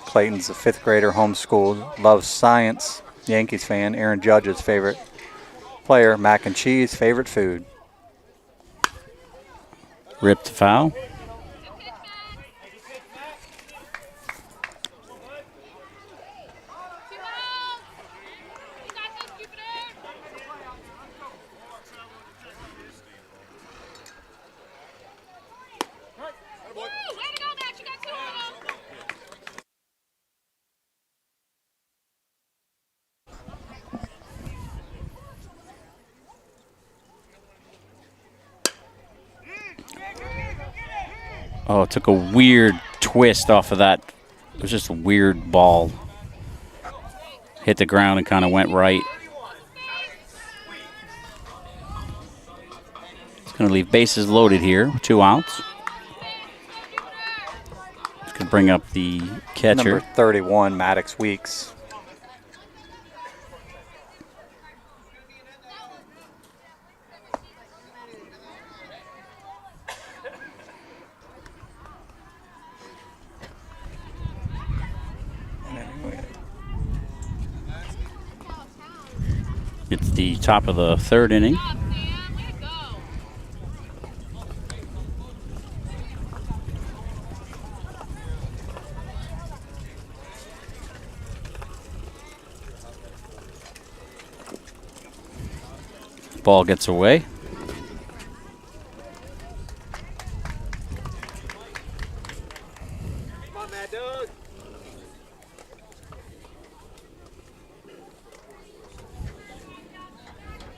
Clayton's a 5th grader, homeschooled, loves science, Yankees fan, Aaron Judge's favorite player, mac and cheese, favorite food. Ripped foul. Oh, it took a weird twist off of that. It was just a weird ball. Hit the ground and kind of went right. It's going to leave bases loaded here with 2 outs. It's going to bring up the catcher. Number 31, Maddox Weeks. the top of the third inning. Good job, Sam. Way to go. Ball gets away. Come on, Mad Dog.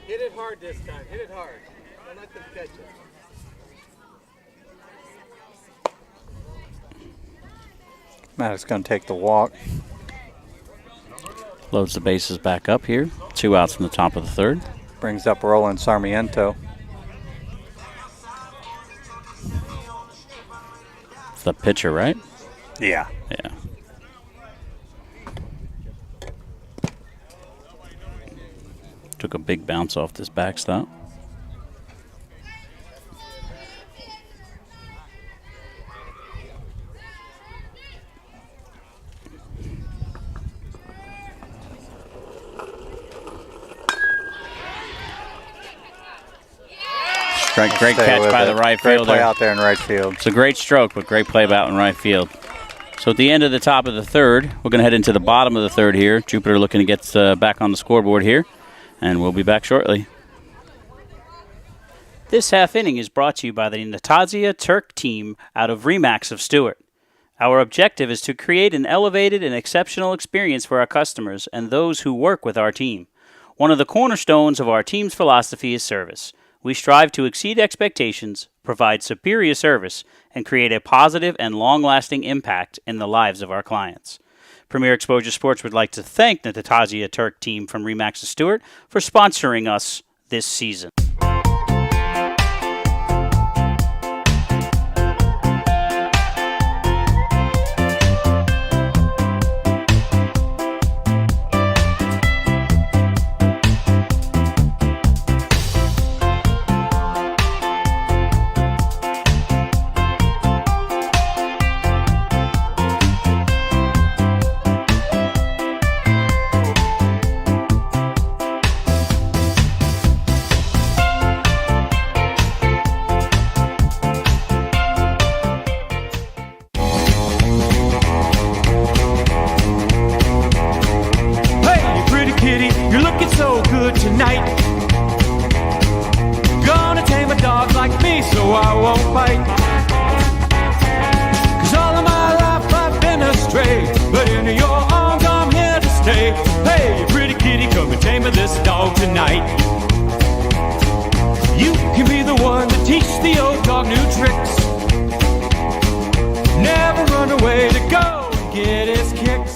Hit it hard this time. Hit it hard. Don't let them catch it. Maddox going to take the walk. Loads the bases back up here. 2 outs from the top of the third. Brings up Roland Sarmiento. It's the pitcher, right? Yeah. Yeah. Took a big bounce off this backstop. Great Stay catch with by it. the right Great fielder. play out there in right field. It's a great stroke, but great play out in right field. So at the end of the top of the third, we're going to head into the bottom of the third here. Jupiter looking to get back on the scoreboard here, and we'll be back shortly. This half inning is brought to you by the Natasha Turk team out of Remax of Stewart. Our objective is to create an elevated and exceptional experience for our customers and those who work with our team. One of the cornerstones of our team's philosophy is service. We strive to exceed expectations, provide superior service, and create a positive and long-lasting impact in the lives of our clients. Premier Exposure Sports would like to thank the Natasha Turk team from Remax of Stewart for sponsoring us this season. Hey, pretty kitty, you're looking so good tonight. Gonna tame a dog like me so I won't bite. 'Cause all of my life I've been astray, but in your arms I'm here to stay. Hey, pretty kitty, come and tame this dog tonight. You can be the one to teach the old dog new tricks. Never run away to go and get his kicks.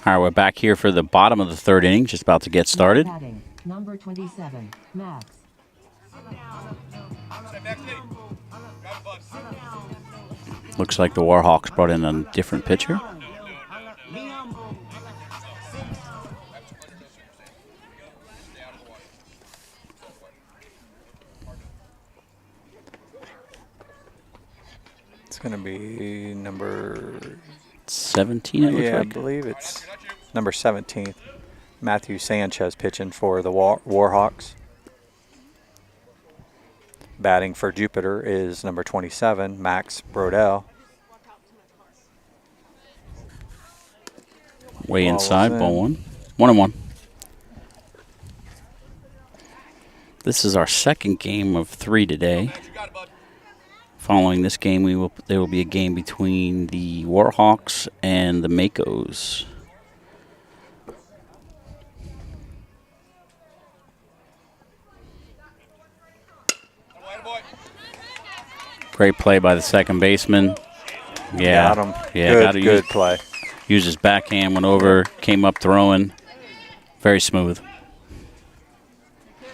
All right, we're back here for the bottom of the third inning, just about to get started. Batting, number 27, Max. Looks like the Warhawks brought in a different pitcher. It's going to be number 17, it looks I like. believe it's number 17. Matthew Sanchez pitching for the Warhawks. Batting for Jupiter is number 27, Max Brodell. Way Ball was inside, in. ball 1. 1-1. This is our second game of 3 today. Following this game, there will be a game between the Warhawks and the Makos. Great play by the second baseman. Yeah, Got him. yeah, got to Good play. use his backhand, went over, came up throwing. Very smooth.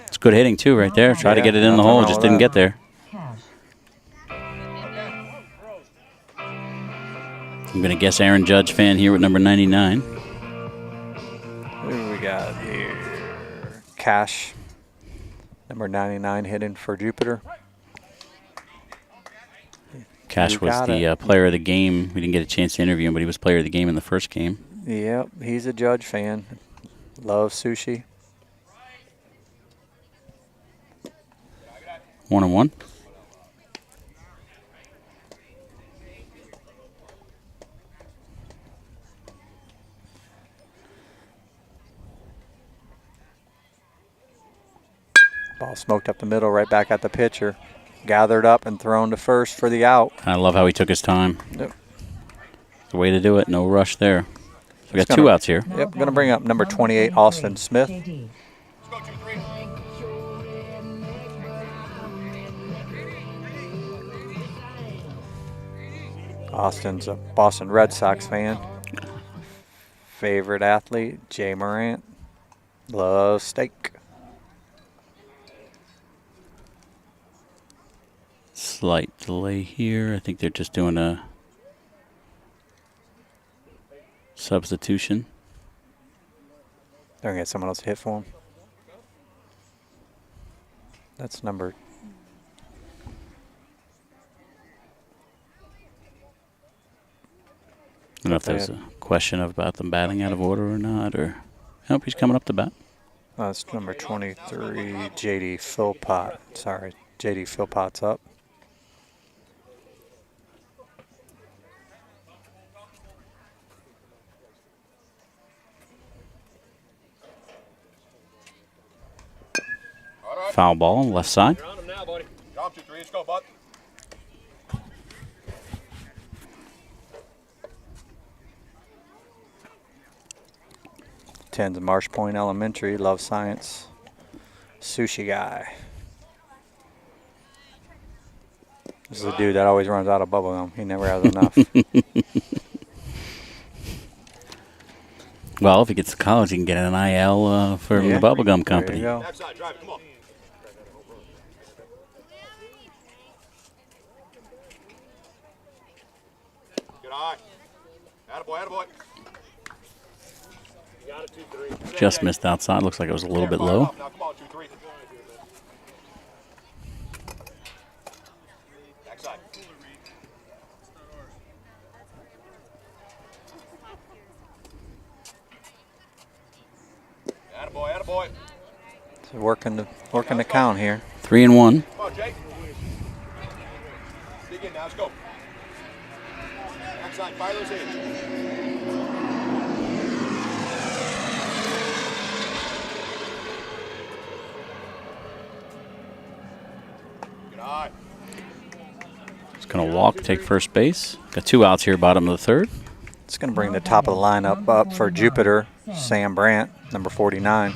It's good hitting too, right there. Try to Yeah, get it in the nothing hole, wrong just with didn't that. get there. Cash. I'm gonna guess Aaron Judge fan here with number 99. Who do we got here? Cash, number 99, hitting for Jupiter. Cash You was got the it. player of the game. We didn't get a chance to interview him, but he was player of the game in the first game. Yep, he's a Judge fan. Loves sushi. 1-1. Ball smoked up the middle, right back at the pitcher. Gathered up and thrown to first for the out. I love how he took his time. Yep. The way to do it. No rush there. We got It's 2 gonna- outs here. Yep, going to bring up number 28, Austin Smith. JD. Austin's a Boston Red Sox fan. Favorite athlete, Jay Morant. Loves steak. Slight delay here. I think they're just doing a substitution. They're going to get someone else to hit for him. That's number. I don't know if there's a question about them batting out of order or not, or nope, he's coming up to bat. That's number 23, JD Philpott. Sorry, JD Philpott's up. Foul ball on the left side. You're on him now, buddy. Drop 2-3. Let's go, bud. Attends Marsh Point Elementary, loves science. Sushi guy. This is a dude that always runs out of bubble gum. He never has enough. Well, if he gets to college, he can get an IL from Yeah, the bubblegum There you company. go. Backside, drive it. Come on. Good eye. Attaboy, attaboy. You got it, 2-3. Just missed outside. Looks like it was a little bit low. Now, come on, 2-3. Backside. Attaboy, attaboy. So working the count here. 3-1. Come on, Jake. Dig in now. Let's go. Backside, fire those in. Good eye. He's going to walk, take first base. Got 2 outs here, bottom of the 3rd. It's going to bring the top of the lineup up for Jupiter. Sam Brandt, number 49.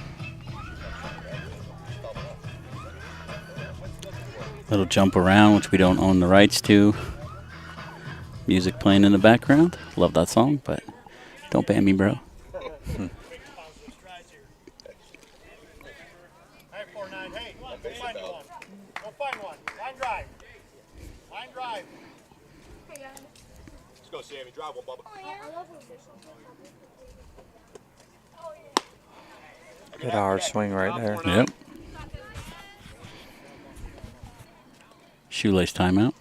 Little jump around, which we don't own the rights to. Music playing in the background. Love that song, but don't ban me, bro. Hey, 4-9, hey, go find one. Go find one. Line drive. Line drive. Let's go, Sammy. Drive one, Bubba. Good hard swing right there. Yep. Shoelace timeout.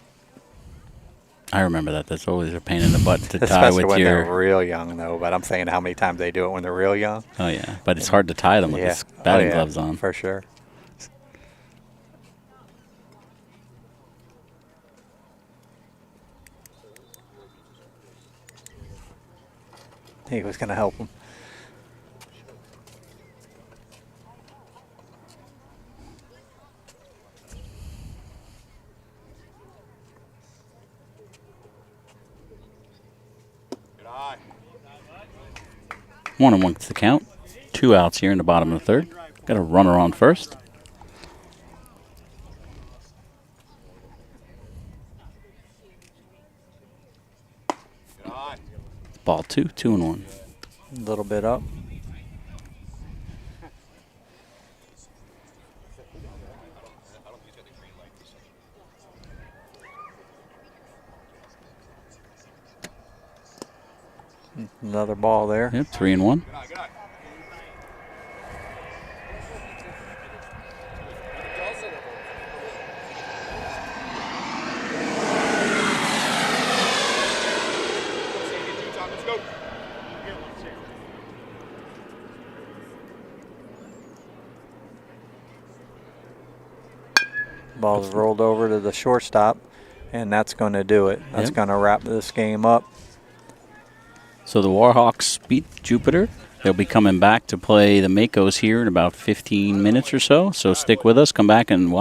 I remember that. That's always a pain in the butt to tie Especially with when your. they're real young, though. But I'm thinking how many times they do it when they're real young. Oh yeah, but it's hard to tie them with Yeah. this batting Oh, yeah, gloves on. For sure. He was going to help him. Good eye. 1-1 to the count. 2 outs here in the bottom of the third. Got a runner on first. Good eye. Ball 2, 2-1. A little bit up. Another ball there. Yep, 3-1. Good eye. Good eye. Let's go. Ball's rolled over to the shortstop, and that's going to do it. That's Yep. going to wrap this game up. So the Warhawks beat Jupiter. They'll be coming back to play the Makos here in about 15 minutes or so. So stick with us. Come back and watch.